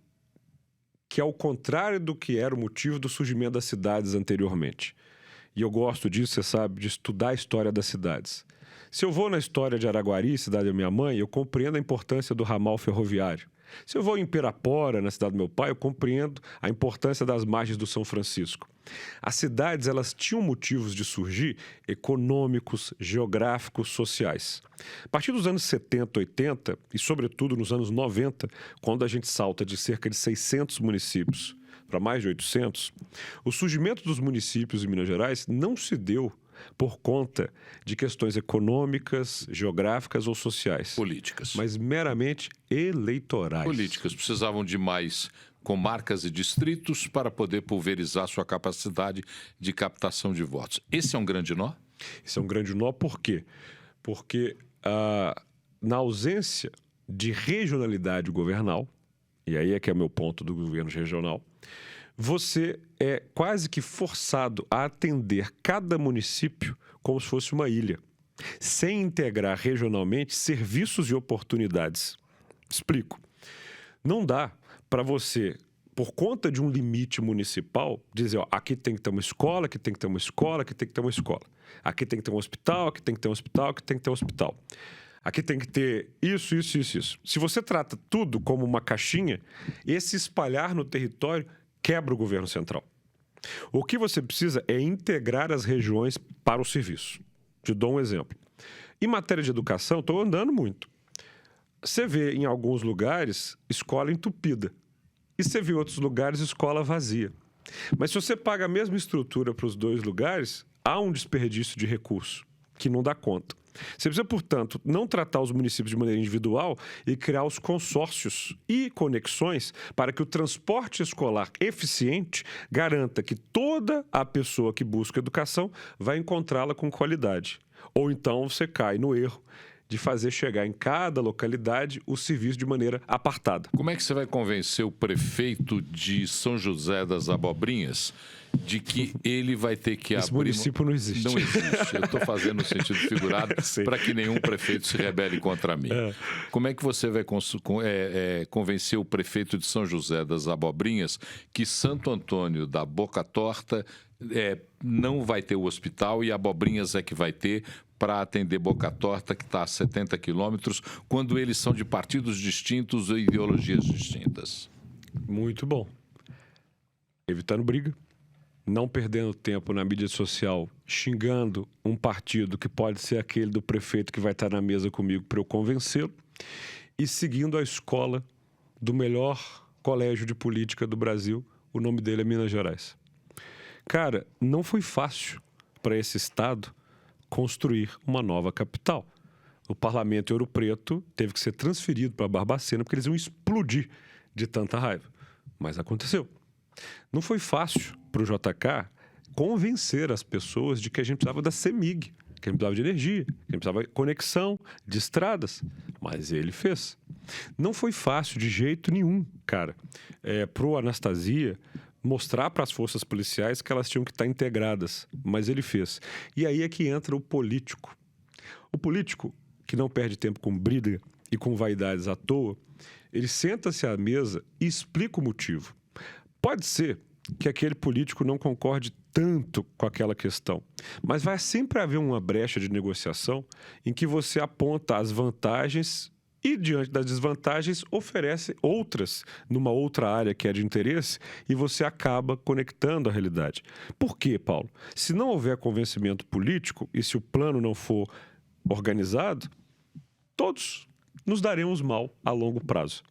que é o contrário do que era o motivo do surgimento das cidades anteriormente. E eu gosto disso, você sabe, de estudar a história das cidades. Se eu vou na história de Araguari, cidade da minha mãe, eu compreendo a importância do ramal ferroviário. Se eu vou em Pirapora, na cidade do meu pai, eu compreendo a importância das margens do São Francisco. As cidades, elas tinham motivos de surgir econômicos, geográficos, sociais. A partir dos anos 70, 80 e, sobretudo, nos anos 90, quando a gente salta de cerca de 600 municípios para mais de 800, o surgimento dos municípios em Minas Gerais não se deu por conta de questões econômicas, geográficas ou sociais. Políticas. Mas meramente eleitorais. Políticas. Precisavam de mais comarcas e distritos para poder pulverizar sua capacidade de captação de votos. Esse é um grande nó? Esse é um grande nó por quê? Porque na ausência de regionalidade governal, e aí é que é o meu ponto do governo regional, você é quase que forçado a atender cada município como se fosse uma ilha, sem integrar regionalmente serviços e oportunidades. Explico. Não dá para você por conta de um limite municipal, dizer, ó, aqui tem que ter uma escola, aqui tem que ter uma escola, aqui tem que ter uma escola. Aqui tem que ter um hospital, aqui tem que ter um hospital, aqui tem que ter um hospital. Aqui tem que ter isso, isso, isso, isso. Se você trata tudo como uma caixinha, esse espalhar no território quebra o governo central. O que você precisa é integrar as regiões para o serviço. Te dou um exemplo. Em matéria de educação, estou andando muito. Você vê em alguns lugares escola entupida. E você vê em outros lugares escola vazia. Mas se você paga a mesma estrutura para os dois lugares, há um desperdício de recurso que não dá conta. Você precisa, portanto, não tratar os municípios de maneira individual e criar os consórcios e conexões para que o transporte escolar eficiente garanta que toda a pessoa que busca educação vai encontrá-la com qualidade. Ou então você cai no erro de fazer chegar em cada localidade o serviço de maneira apartada. Como é que você vai convencer o prefeito de São José das Abobrinhas de que ele vai ter que abrir... Esse município não existe. Não existe. Eu estou fazendo no sentido figurado para que nenhum prefeito se rebele contra mim. Como é que você vai convencer o prefeito de São José das Abobrinhas que Santo Antônio da Boca Torta não vai ter o hospital e Abobrinhas é que vai ter para atender Boca Torta, que está a 70 quilômetros, quando eles são de partidos distintos e ideologias distintas? Muito bom. Evitando briga, não perdendo tempo na mídia social, xingando um partido que pode ser aquele do prefeito que vai estar na mesa comigo para eu convencê-lo, e seguindo a escola do melhor colégio de política do Brasil, o nome dele é Minas Gerais. Cara, não foi fácil para esse estado construir uma nova capital. O parlamento em Ouro Preto teve que ser transferido para Barbacena porque eles iam explodir de tanta raiva. Mas aconteceu. Não foi fácil para o JK convencer as pessoas de que a gente precisava da CEMIG, que a gente precisava de energia, que a gente precisava de conexão, de estradas. Mas ele fez. Não foi fácil de jeito nenhum, cara, para o Anastasia mostrar para as forças policiais que elas tinham que estar integradas, mas ele fez. E aí é que entra o político. O político, que não perde tempo com briga e com vaidades à toa, ele senta-se à mesa e explica o motivo. Pode ser que aquele político não concorde tanto com aquela questão, mas vai sempre haver uma brecha de negociação em que você aponta as vantagens e, diante das desvantagens, oferece outras numa outra área que é de interesse e você acaba conectando a realidade. Por quê, Paulo? Se não houver convencimento político e se o plano não for organizado, todos nos daremos mal a longo prazo.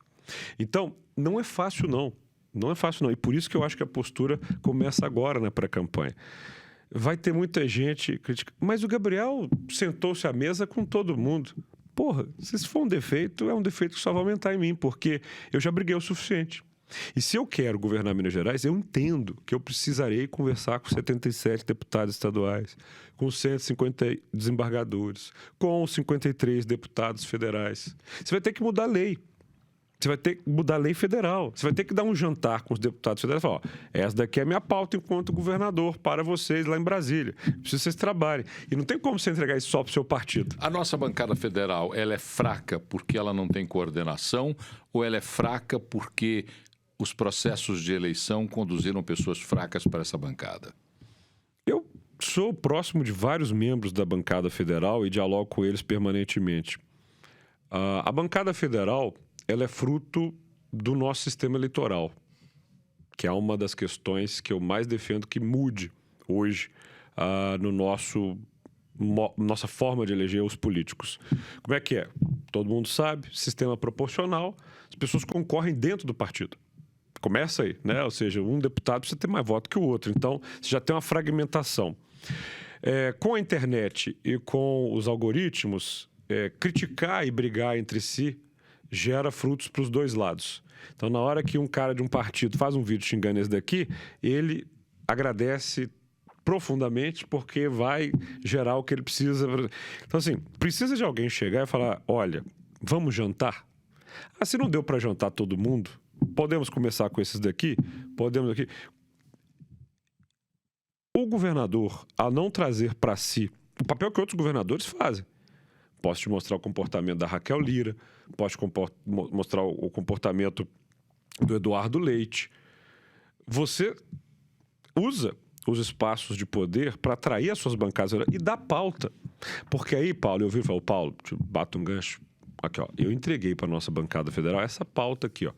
Então, não é fácil, não. Não é fácil, não. E por isso que eu acho que a postura começa agora na pré-campanha. Vai ter muita gente criticando. Mas o Gabriel sentou-se à mesa com todo mundo. Porra, se isso for um defeito, é um defeito que só vai aumentar em mim, porque eu já briguei o suficiente. E se eu quero governar Minas Gerais, eu entendo que eu precisarei conversar com 77 deputados estaduais, com 150 desembargadores, com 53 deputados federais. Você vai ter que mudar a lei. Você vai ter que mudar a lei federal. Você vai ter que dar um jantar com os deputados federais e falar, ó, essa daqui é a minha pauta enquanto governador para vocês lá em Brasília. Preciso que vocês trabalhem. E não tem como você entregar isso só para o seu partido. A nossa bancada federal, ela é fraca porque ela não tem coordenação ou ela é fraca porque os processos de eleição conduziram pessoas fracas para essa bancada? Eu sou próximo de vários membros da bancada federal e dialogo com eles permanentemente. A bancada federal, ela é fruto do nosso sistema eleitoral, que é uma das questões que eu mais defendo que mude hoje no nossa forma de eleger os políticos. Como é que é? Todo mundo sabe, sistema proporcional, as pessoas concorrem dentro do partido. Começa aí, né? Ou seja, um deputado precisa ter mais voto que o outro. Então, você já tem uma fragmentação. Com a internet e com os algoritmos, criticar e brigar entre si gera frutos para os dois lados. Então, na hora que um cara de um partido faz um vídeo xingando esse daqui, ele agradece profundamente porque vai gerar o que ele precisa. Então, assim, precisa de alguém chegar e falar, olha, vamos jantar? Se não deu para jantar todo mundo, podemos começar com esses daqui? Podemos aqui. O governador, a não trazer para si o papel que outros governadores fazem. Posso te mostrar o comportamento da Raquel Lira, posso mostrar o comportamento do Eduardo Leite, você usa os espaços de poder para atrair as suas bancadas e dar pauta. Porque aí, Paulo, eu vi e falei, Paulo, te bato um gancho. Aqui, ó, eu entreguei para a nossa bancada federal essa pauta aqui, ó.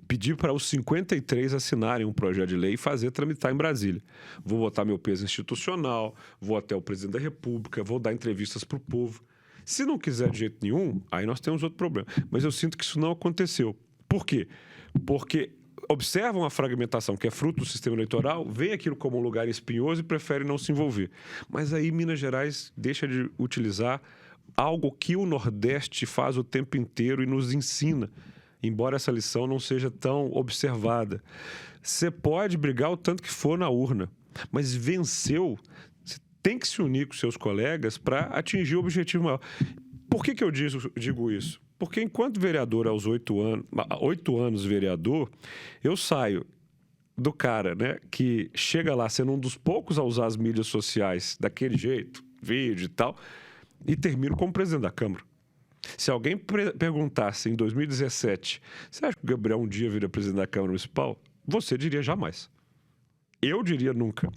Pedi para os 53 assinarem um projeto de lei e fazer tramitar em Brasília. Vou botar meu peso institucional, vou até o presidente da República, vou dar entrevistas para o povo. Se não quiser de jeito nenhum, aí nós temos outro problema. Mas eu sinto que isso não aconteceu. Por quê? Porque observam a fragmentação, que é fruto do sistema eleitoral, veem aquilo como um lugar espinhoso e preferem não se envolver. Mas aí Minas Gerais deixa de utilizar algo que o Nordeste faz o tempo inteiro e nos ensina, embora essa lição não seja tão observada. Você pode brigar o tanto que for na urna, mas venceu, você tem que se unir com seus colegas para atingir o objetivo maior. Por que eu digo isso? Porque enquanto vereador aos 8 anos vereador, eu saio do cara, né, que chega lá sendo um dos poucos a usar as mídias sociais daquele jeito, vídeo e tal, e termino como presidente da Câmara. Se alguém perguntasse em 2017, você acha que o Gabriel um dia vira presidente da Câmara Municipal? Você diria jamais. Eu diria nunca.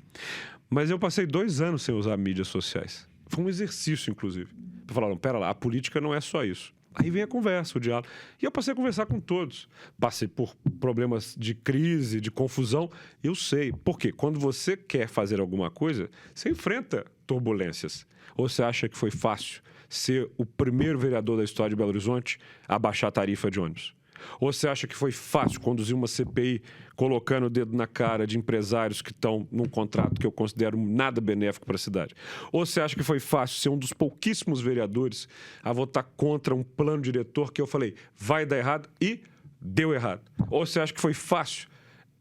Mas eu passei 2 anos sem usar mídias sociais. Foi um exercício, inclusive. Para falar, não, pera lá, a política não é só isso. Aí vem a conversa, o diálogo. E eu passei a conversar com todos. Passei por problemas de crise, de confusão. Eu sei. Por quê? Quando você quer fazer alguma coisa, você enfrenta turbulências. Ou você acha que foi fácil ser o primeiro vereador da história de Belo Horizonte a baixar a tarifa de ônibus? Ou você acha que foi fácil conduzir uma CPI colocando o dedo na cara de empresários que estão num contrato que eu considero nada benéfico para a cidade? Ou você acha que foi fácil ser um dos pouquíssimos vereadores a votar contra um plano diretor que eu falei, vai dar errado e deu errado? Ou você acha que foi fácil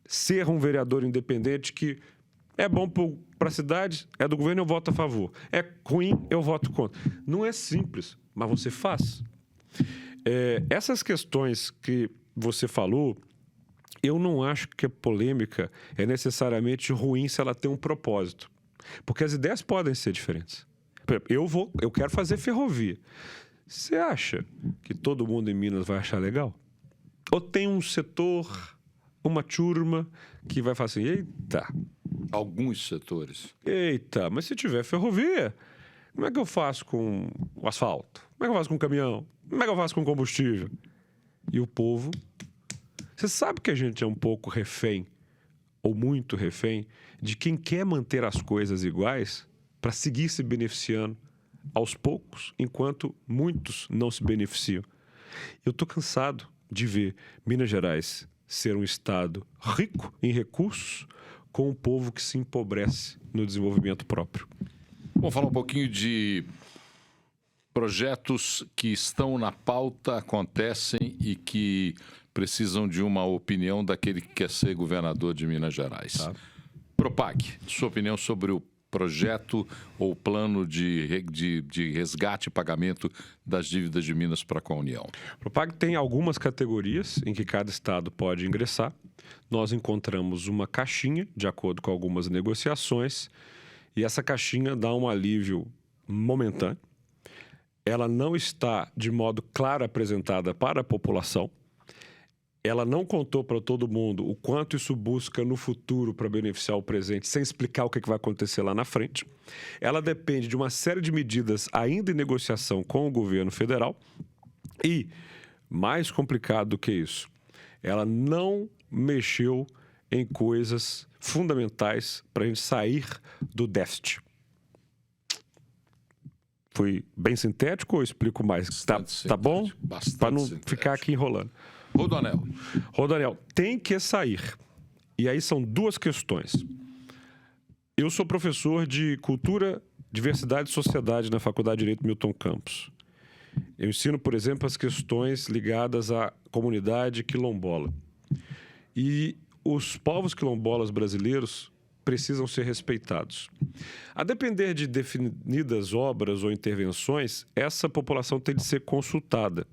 ser um vereador independente que é bom para a cidade, é do governo, eu voto a favor. É ruim, eu voto contra. Não é simples, mas você faz. Essas questões que você falou, eu não acho que a polêmica é necessariamente ruim se ela tem um propósito. Porque as ideias podem ser diferentes. Por exemplo, eu quero fazer ferrovia. Você acha que todo mundo em Minas vai achar legal? Ou tem um setor, uma turma que vai falar assim, eita... Alguns setores. Eita, mas se tiver ferrovia, como é que eu faço com o asfalto? Como é que eu faço com o caminhão? Como é que eu faço com combustível? E o povo... Você sabe que a gente é um pouco refém, ou muito refém, de quem quer manter as coisas iguais para seguir se beneficiando aos poucos, enquanto muitos não se beneficiam. Eu estou cansado de ver Minas Gerais ser um estado rico em recursos com um povo que se empobrece no desenvolvimento próprio. Vamos falar um pouquinho de projetos que estão na pauta, acontecem e que precisam de uma opinião daquele que quer ser governador de Minas Gerais. Tá. Propag, sua opinião sobre o projeto ou plano de resgate e pagamento das dívidas de Minas para com a União. O Propag tem algumas categorias em que cada estado pode ingressar. Nós encontramos uma caixinha, de acordo com algumas negociações, e essa caixinha dá um alívio momentâneo. Ela não está de modo claro apresentada para a população. Ela não contou para todo mundo o quanto isso busca no futuro para beneficiar o presente, sem explicar o que vai acontecer lá na frente. Ela depende de uma série de medidas ainda em negociação com o governo federal. E, mais complicado do que isso, ela não mexeu em coisas fundamentais para a gente sair do déficit. Fui bem sintético ou explico mais? Tá bom? Para não ficar aqui enrolando. Rodoanel, tem que sair. E aí são 2 questões. Eu sou professor de Cultura, Diversidade e Sociedade na Faculdade de Direito Milton Campos. Eu ensino, por exemplo, as questões ligadas à comunidade quilombola. E os povos quilombolas brasileiros precisam ser respeitados. A depender de definidas obras ou intervenções, essa população tem de ser consultada.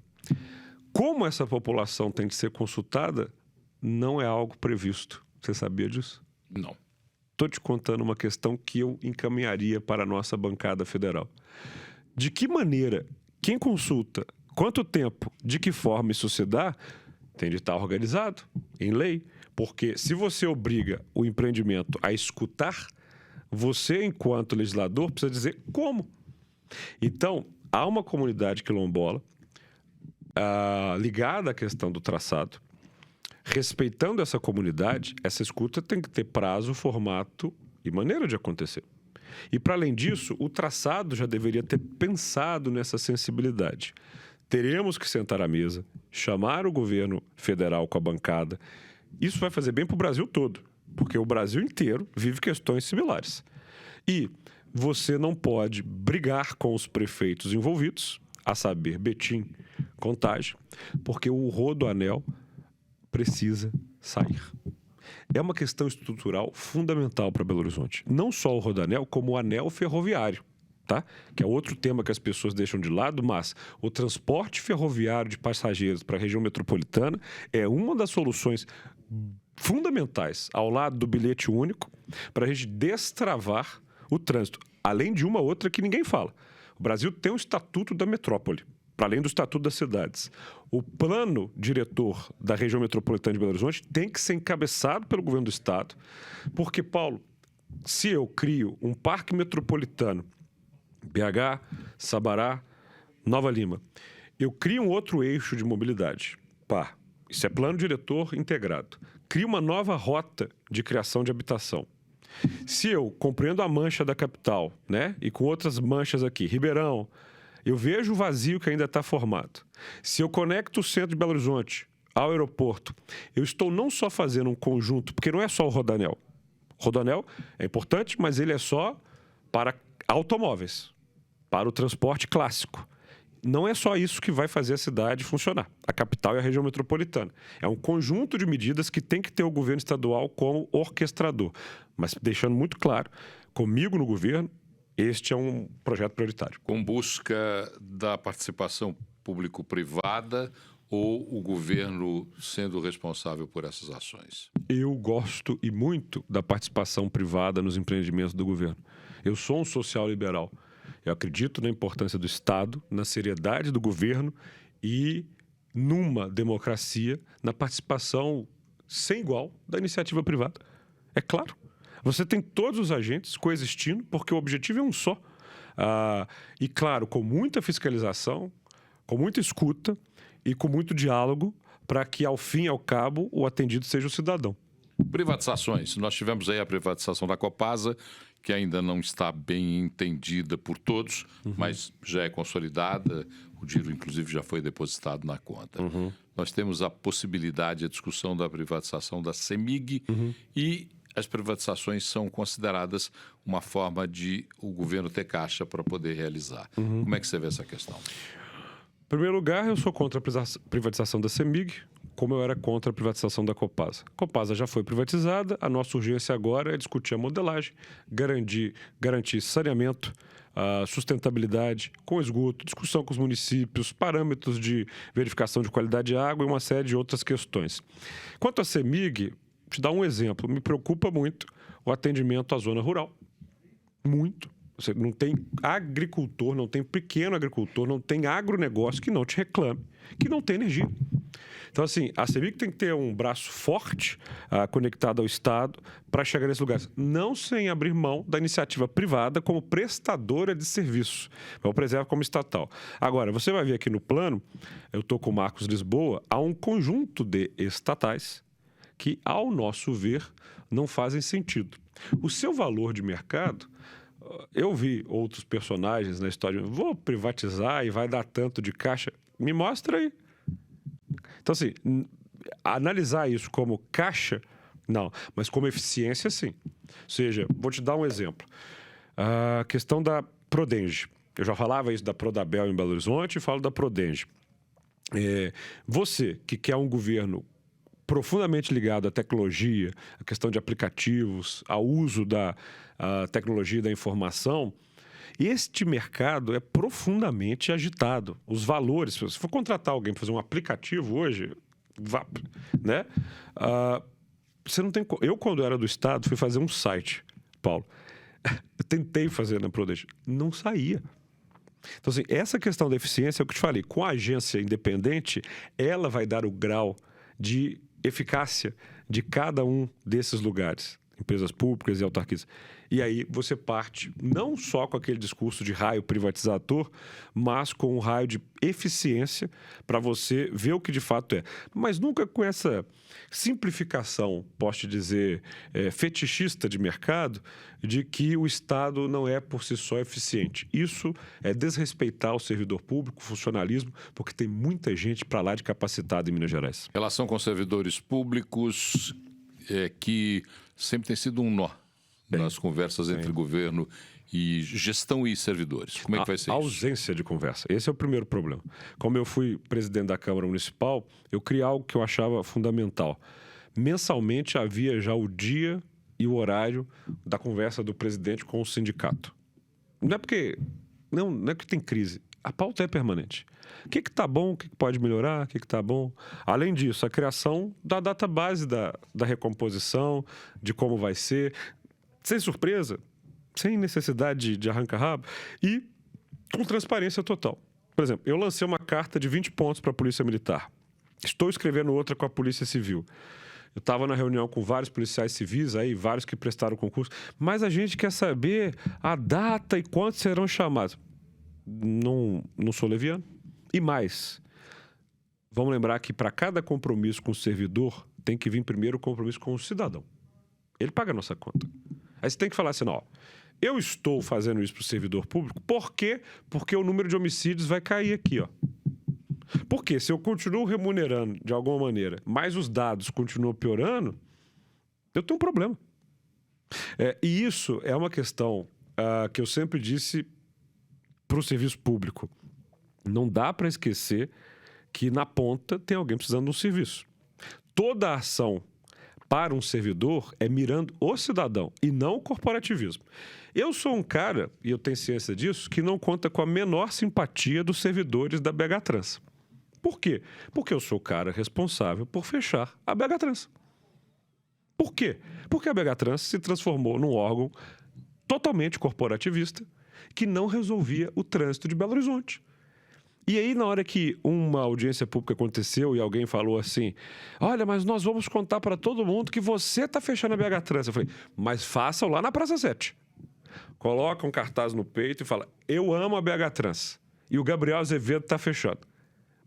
Como essa população tem de ser consultada, não é algo previsto. Você sabia disso? Não. Estou te contando uma questão que eu encaminharia para a nossa bancada federal. De que maneira, quem consulta, quanto tempo, de que forma isso se dá, tem de estar organizado em lei. Porque se você obriga o empreendimento a escutar, você, enquanto legislador, precisa dizer como. Então, há uma comunidade quilombola ligada à questão do traçado. Respeitando essa comunidade, essa escuta tem que ter prazo, formato e maneira de acontecer. E, para além disso, o traçado já deveria ter pensado nessa sensibilidade. Teremos que sentar à mesa, chamar o governo federal com a bancada. Isso vai fazer bem para o Brasil todo, porque o Brasil inteiro vive questões similares. E você não pode brigar com os prefeitos envolvidos, a saber, Betim, Contagem, porque o Rodoanel precisa sair. É uma questão estrutural fundamental para Belo Horizonte. Não só o Rodoanel, como o anel ferroviário, tá? Que é outro tema que as pessoas deixam de lado, mas o transporte ferroviário de passageiros para a região metropolitana é uma das soluções fundamentais, ao lado do bilhete único, para a gente destravar o trânsito. Além de uma outra que ninguém fala. O Brasil tem um estatuto da metrópole, para além do estatuto das cidades. O plano diretor da região metropolitana de Belo Horizonte tem que ser encabeçado pelo governo do estado, porque, Paulo, se eu crio um parque metropolitano, BH, Sabará, Nova Lima, eu crio um outro eixo de mobilidade. Pá, isso é plano diretor integrado. Crio uma nova rota de criação de habitação. Se eu compreendo a mancha da capital, né, e com outras manchas aqui, Ribeirão, eu vejo o vazio que ainda está formado. Se eu conecto o centro de Belo Horizonte ao aeroporto, eu estou não só fazendo um conjunto, porque não é só o Rodoanel. O Rodoanel é importante, mas ele é só para automóveis, para o transporte clássico. Não é só isso que vai fazer a cidade funcionar, a capital e a região metropolitana. É um conjunto de medidas que tem que ter o governo estadual como orquestrador. Mas deixando muito claro, comigo no governo, este é um projeto prioritário. Com busca da participação público-privada ou o governo sendo responsável por essas ações? Eu gosto e muito da participação privada nos empreendimentos do governo. Eu sou um social-liberal. Eu acredito na importância do Estado, na seriedade do governo e numa democracia, na participação sem igual da iniciativa privada. É claro. Você tem todos os agentes coexistindo, porque o objetivo é um só. E, claro, com muita fiscalização, com muita escuta e com muito diálogo para que, ao fim e ao cabo, o atendido seja o cidadão. Privatizações. Nós tivemos aí a privatização da Copasa, que ainda não está bem entendida por todos, mas já é consolidada. O dinheiro, inclusive, já foi depositado na conta. Nós temos a possibilidade, a discussão da privatização da CEMIG e as privatizações são consideradas uma forma de o governo ter caixa para poder realizar. Como é que você vê essa questão? Em primeiro lugar, eu sou contra a privatização da CEMIG, como eu era contra a privatização da Copasa. A Copasa já foi privatizada, a nossa urgência agora é discutir a modelagem, garantir saneamento, sustentabilidade com esgoto, discussão com os municípios, parâmetros de verificação de qualidade de água e uma série de outras questões. Quanto à CEMIG, vou te dar um exemplo, me preocupa muito o atendimento à zona rural. Muito. Você não tem agricultor, não tem pequeno agricultor, não tem agronegócio que não te reclame, que não tem energia. Então, assim, a CEMIG tem que ter um braço forte conectado ao Estado para chegar nesse lugar. Não sem abrir mão da iniciativa privada como prestadora de serviço. Eu preservo como estatal. Agora, você vai ver aqui no plano, eu estou com o Marcos Lisboa, há um conjunto de estatais que, ao nosso ver, não fazem sentido. O seu valor de mercado, eu vi outros personagens na história, vou privatizar e vai dar tanto de caixa. Me mostra aí. Então, assim, analisar isso como caixa, não, mas como eficiência, sim. Ou seja, vou te dar um exemplo. A questão da Prodenge. Eu já falava isso da Prodabel em Belo Horizonte e falo da Prodenge. Você que quer um governo profundamente ligado à tecnologia, à questão de aplicativos, ao uso da tecnologia da informação, este mercado é profundamente agitado. Os valores, se você for contratar alguém para fazer um aplicativo hoje, né? Você não tem. Eu, quando era do Estado, fui fazer um site, Paulo. Eu tentei fazer na Prodenge, não saía. Então, assim, essa questão da eficiência é o que eu te falei. Com a agência independente, ela vai dar o grau de eficácia, de cada um desses lugares, empresas públicas e autarquias. E aí você parte não só com aquele discurso de raio privatizador, mas com um raio de eficiência para você ver o que de fato é. Mas nunca com essa simplificação, posso te dizer, fetichista de mercado, de que o Estado não é por si só eficiente. Isso é desrespeitar o servidor público, o funcionalismo, porque tem muita gente para lá de capacitada em Minas Gerais. Relação com servidores públicos que sempre tem sido um nó nas conversas entre governo e gestão e servidores. Como é que vai ser a isso? Ausência de conversa. Esse é o primeiro problema. Como eu fui presidente da Câmara Municipal, eu criei algo que eu achava fundamental. Mensalmente havia já o dia e o horário da conversa do presidente com o sindicato. Não é porque tem crise. A pauta é permanente. O que está bom, o que pode melhorar, o que está bom. Além disso, a criação da database da recomposição, de como vai ser, sem surpresa, sem necessidade de arranca-rabo e com transparência total. Por exemplo, eu lancei uma carta de 20 pontos para a Polícia Militar. Estou escrevendo outra com a Polícia Civil. Eu estava na reunião com vários policiais civis, aí, vários que prestaram concurso, mas a gente quer saber a data e quantos serão chamados. Não sou leviano. E mais, vamos lembrar que para cada compromisso com o servidor, tem que vir primeiro o compromisso com o cidadão. Ele paga a nossa conta. Aí você tem que falar assim, não, eu estou fazendo isso para o servidor público, por quê? Porque o número de homicídios vai cair aqui, ó. Porque se eu continuo remunerando de alguma maneira, mas os dados continuam piorando, eu tenho um problema. E isso é uma questão que eu sempre disse para o serviço público. Não dá para esquecer que na ponta tem alguém precisando de um serviço. Toda ação para um servidor é mirando o cidadão e não o corporativismo. Eu sou um cara, e eu tenho ciência disso, que não conta com a menor simpatia dos servidores da BH Trans. Por quê? Porque eu sou o cara responsável por fechar a BH Trans. Por quê? Porque a BH Trans se transformou num órgão totalmente corporativista que não resolvia o trânsito de Belo Horizonte. E aí, na hora que uma audiência pública aconteceu e alguém falou assim, olha, mas nós vamos contar para todo mundo que você está fechando a BH Trans. Eu falei, mas façam lá na Praça 7. Coloca um cartaz no peito e fala, eu amo a BH Trans. E o Gabriel Azevedo está fechando.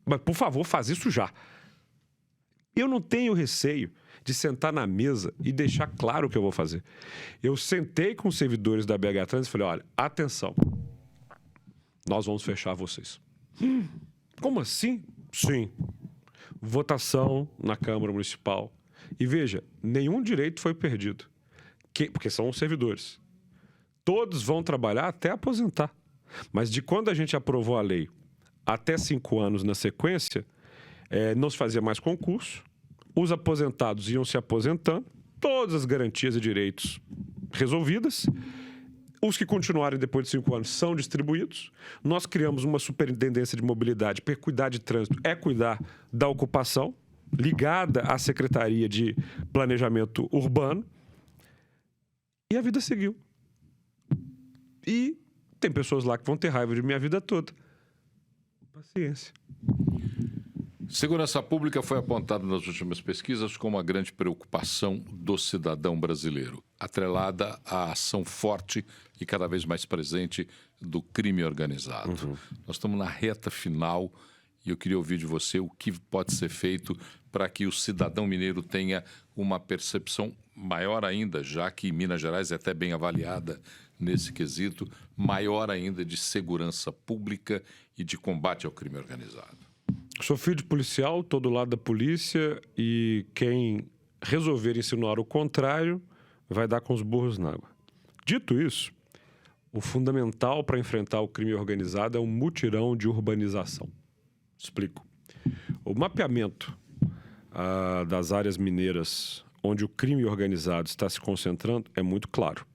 Mas, por favor, faz isso já. Eu não tenho receio de sentar na mesa e deixar claro o que eu vou fazer. Eu sentei com os servidores da BH Trans e falei, olha, atenção, nós vamos fechar vocês. Como assim? Sim. Votação na Câmara Municipal. E veja, nenhum direito foi perdido. Porque são os servidores. Todos vão trabalhar até aposentar. Mas de quando a gente aprovou a lei até 5 anos na sequência, não se fazia mais concurso. Os aposentados iam se aposentando. Todas as garantias e direitos resolvidas. Os que continuarem depois de 5 anos são distribuídos. Nós criamos uma superintendência de mobilidade, porque cuidar de trânsito é cuidar da ocupação, ligada à Secretaria de Planejamento Urbano. E a vida seguiu. E tem pessoas lá que vão ter raiva de minha vida toda. Paciência. Segurança pública foi apontada nas últimas pesquisas como uma grande preocupação do cidadão brasileiro, atrelada à ação forte e cada vez mais presente do crime organizado. Nós estamos na reta final e eu queria ouvir de você o que pode ser feito para que o cidadão mineiro tenha uma percepção maior ainda, já que Minas Gerais é até bem avaliada nesse quesito, maior ainda de segurança pública e de combate ao crime organizado. Sou filho de policial, estou do lado da polícia e quem resolver insinuar o contrário vai dar com os burros na água. Dito isso, o fundamental para enfrentar o crime organizado é um mutirão de urbanização. Explico. O mapeamento das áreas mineiras onde o crime organizado está se concentrando é muito claro.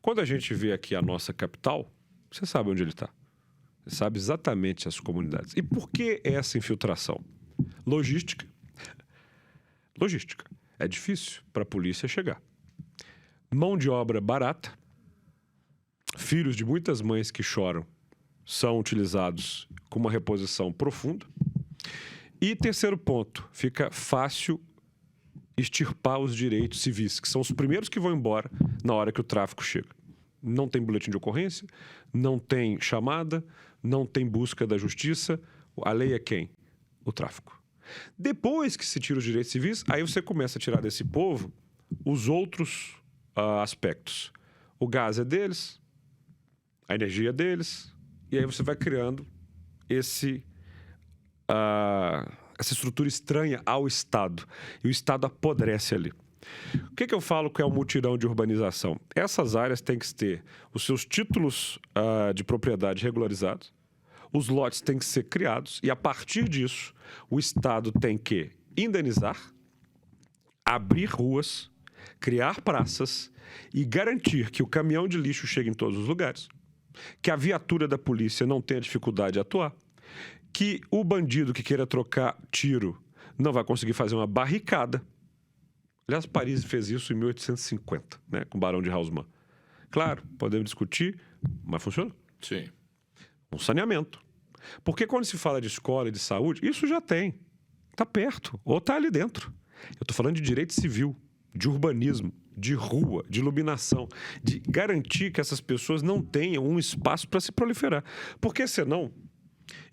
Quando a gente vê aqui a nossa capital, você sabe onde ele está. Você sabe exatamente as comunidades. E por que essa infiltração? Logística. Logística. É difícil para a polícia chegar. Mão de obra barata. Filhos de muitas mães que choram são utilizados com uma reposição profunda. E terceiro ponto, fica fácil extirpar os direitos civis, que são os primeiros que vão embora na hora que o tráfico chega. Não tem boletim de ocorrência, não tem chamada, não tem busca da justiça. A lei é quem? O tráfico. Depois que se tira os direitos civis, aí você começa a tirar desse povo os outros aspectos. O gás é deles, a energia é deles, e aí você vai criando essa estrutura estranha ao Estado. E o Estado apodrece ali. O que eu falo que é o mutirão de urbanização? Essas áreas têm que ter os seus títulos de propriedade regularizados, os lotes têm que ser criados, e a partir disso, o Estado tem que indenizar, abrir ruas, criar praças e garantir que o caminhão de lixo chegue em todos os lugares, que a viatura da polícia não tenha dificuldade de atuar, que o bandido que queira trocar tiro não vai conseguir fazer uma barricada. Aliás, Paris fez isso em 1850, né, com o Barão de Haussmann. Claro, podemos discutir, mas funciona. Sim. Um saneamento. Porque quando se fala de escola e de saúde, isso já tem. Está perto, ou está ali dentro. Eu estou falando de direito civil, de urbanismo, de rua, de iluminação, de garantir que essas pessoas não tenham um espaço para se proliferar. Porque senão,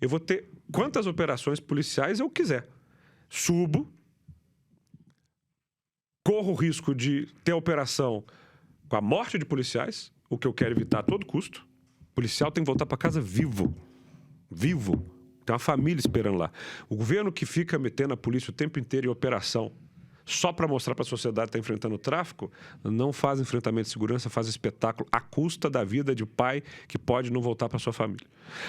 eu vou ter quantas operações policiais eu quiser. Subo, corro o risco de ter operação com a morte de policiais, o que eu quero evitar a todo custo. O policial tem que voltar para casa vivo. Vivo. Tem uma família esperando lá. O governo que fica metendo a polícia o tempo inteiro em operação só para mostrar para a sociedade que está enfrentando o tráfico, não faz enfrentamento de segurança, faz espetáculo à custa da vida de pai que pode não voltar para sua família.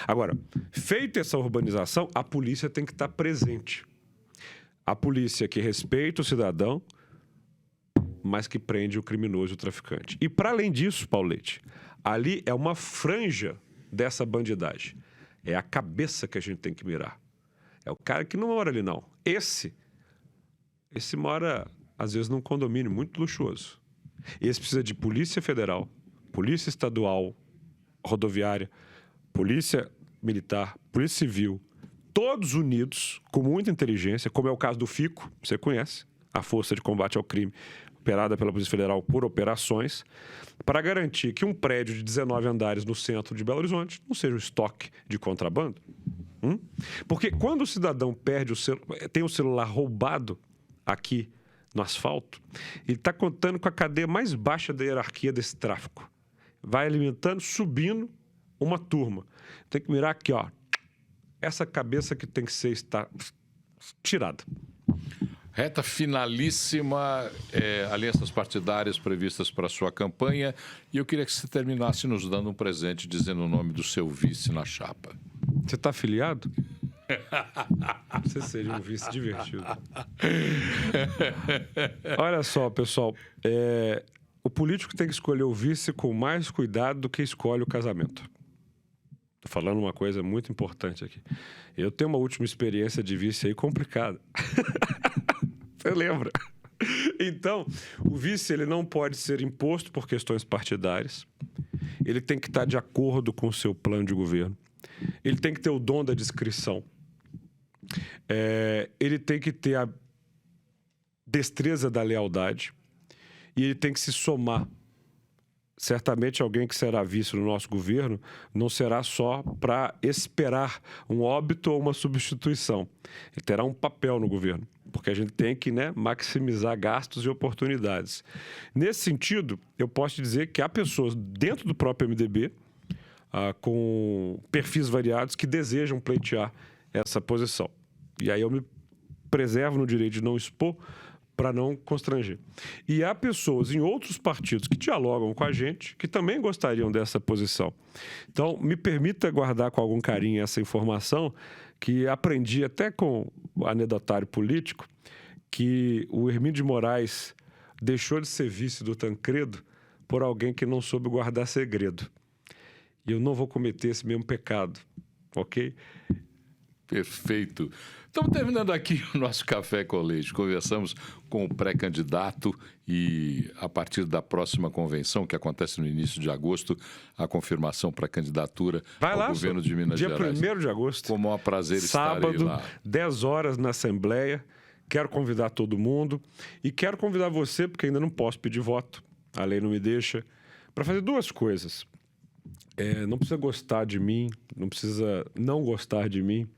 Agora, feita essa urbanização, a polícia tem que estar presente. A polícia que respeita o cidadão, mas que prende o criminoso e o traficante. E, para além disso, Paulete, ali é uma franja dessa bandidagem. É a cabeça que a gente tem que mirar. É o cara que não mora ali, não. Esse mora, às vezes, num condomínio muito luxuoso. Esse precisa de polícia federal, polícia estadual, rodoviária, polícia militar, polícia civil, todos unidos, com muita inteligência, como é o caso do FICO, você conhece, a Força de Combate ao Crime, operada pela Polícia Federal por operações, para garantir que um prédio de 19 andares no centro de Belo Horizonte não seja um estoque de contrabando. Porque quando o cidadão tem o celular roubado aqui no asfalto, ele está contando com a cadeia mais baixa da hierarquia desse tráfico. Vai alimentando, subindo uma turma. Tem que mirar aqui, ó. Essa cabeça que tem que ser tirada. Reta finalíssima, alianças partidárias previstas para a sua campanha. E eu queria que você terminasse nos dando um presente, dizendo o nome do seu vice na chapa. Você está afiliado? Você seria um vice divertido. Olha só, pessoal. O político tem que escolher o vice com mais cuidado do que escolhe o casamento. Estou falando uma coisa muito importante aqui. Eu tenho uma última experiência de vice aí complicada. Você lembra? Então, o vice ele não pode ser imposto por questões partidárias. Ele tem que estar de acordo com o seu plano de governo. Ele tem que ter o dom da discrição. Ele tem que ter a destreza da lealdade. E ele tem que se somar. Certamente alguém que será vice no nosso governo não será só para esperar um óbito ou uma substituição. Ele terá um papel no governo, porque a gente tem que, maximizar gastos e oportunidades. Nesse sentido, eu posso te dizer que há pessoas dentro do próprio MDB com perfis variados que desejam pleitear essa posição. E aí eu me preservo no direito de não expor para não constranger. E há pessoas em outros partidos que dialogam com a gente que também gostariam dessa posição. Então, me permita guardar com algum carinho essa informação que aprendi até com o anedotário político, que o Hermínio de Moraes deixou de ser vice do Tancredo por alguém que não soube guardar segredo. E eu não vou cometer esse mesmo pecado, ok? Perfeito. Estamos terminando aqui o nosso Café com Leite. Conversamos com o pré-candidato e, a partir da próxima convenção, que acontece no início de agosto, a confirmação para a candidatura ao governo de Minas Gerais. Dia 1º de agosto. Como é um prazer sábado, estarem lá. 10 horas na Assembleia. Quero convidar todo mundo e quero convidar você, porque ainda não posso pedir voto, a lei não me deixa, para fazer duas coisas. Não precisa gostar de mim, não precisa não gostar de mim,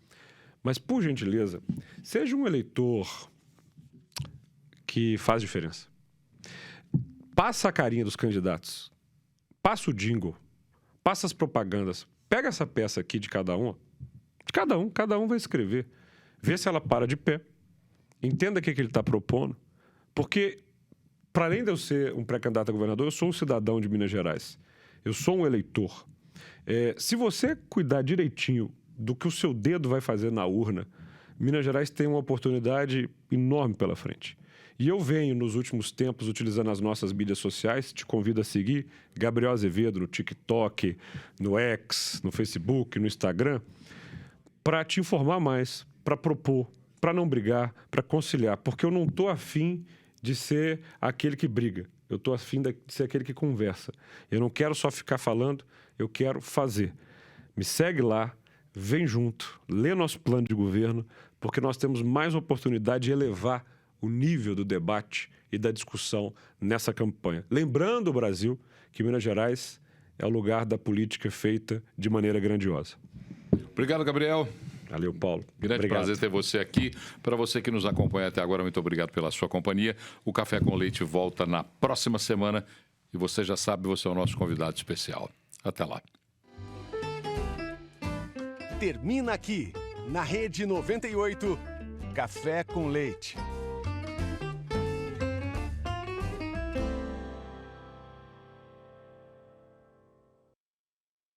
mas, por gentileza, seja um eleitor que faz diferença. Passa a carinha dos candidatos, passa o jingle, passa as propagandas, pega essa peça aqui de cada um, cada um vai escrever, vê se ela para de pé, entenda o que ele está propondo, porque, para além de eu ser um pré-candidato a governador, eu sou um cidadão de Minas Gerais, eu sou um eleitor. Se você cuidar direitinho do que o seu dedo vai fazer na urna, Minas Gerais tem uma oportunidade enorme pela frente. E eu venho, nos últimos tempos, utilizando as nossas mídias sociais, te convido a seguir Gabriel Azevedo no TikTok, no X, no Facebook, no Instagram, para te informar mais, para propor, para não brigar, para conciliar, porque eu não estou afim de ser aquele que briga, eu estou afim de ser aquele que conversa. Eu não quero só ficar falando, eu quero fazer. Me segue lá, vem junto, lê nosso plano de governo, porque nós temos mais oportunidade de elevar o nível do debate e da discussão nessa campanha. Lembrando o Brasil que Minas Gerais é o lugar da política feita de maneira grandiosa. Obrigado, Gabriel. Valeu, Paulo. Grande prazer ter você aqui. Para você que nos acompanha até agora, muito obrigado pela sua companhia. O Café com Leite volta na próxima semana e você já sabe, você é o nosso convidado especial. Até lá. Termina aqui, na Rede 98, Café com Leite.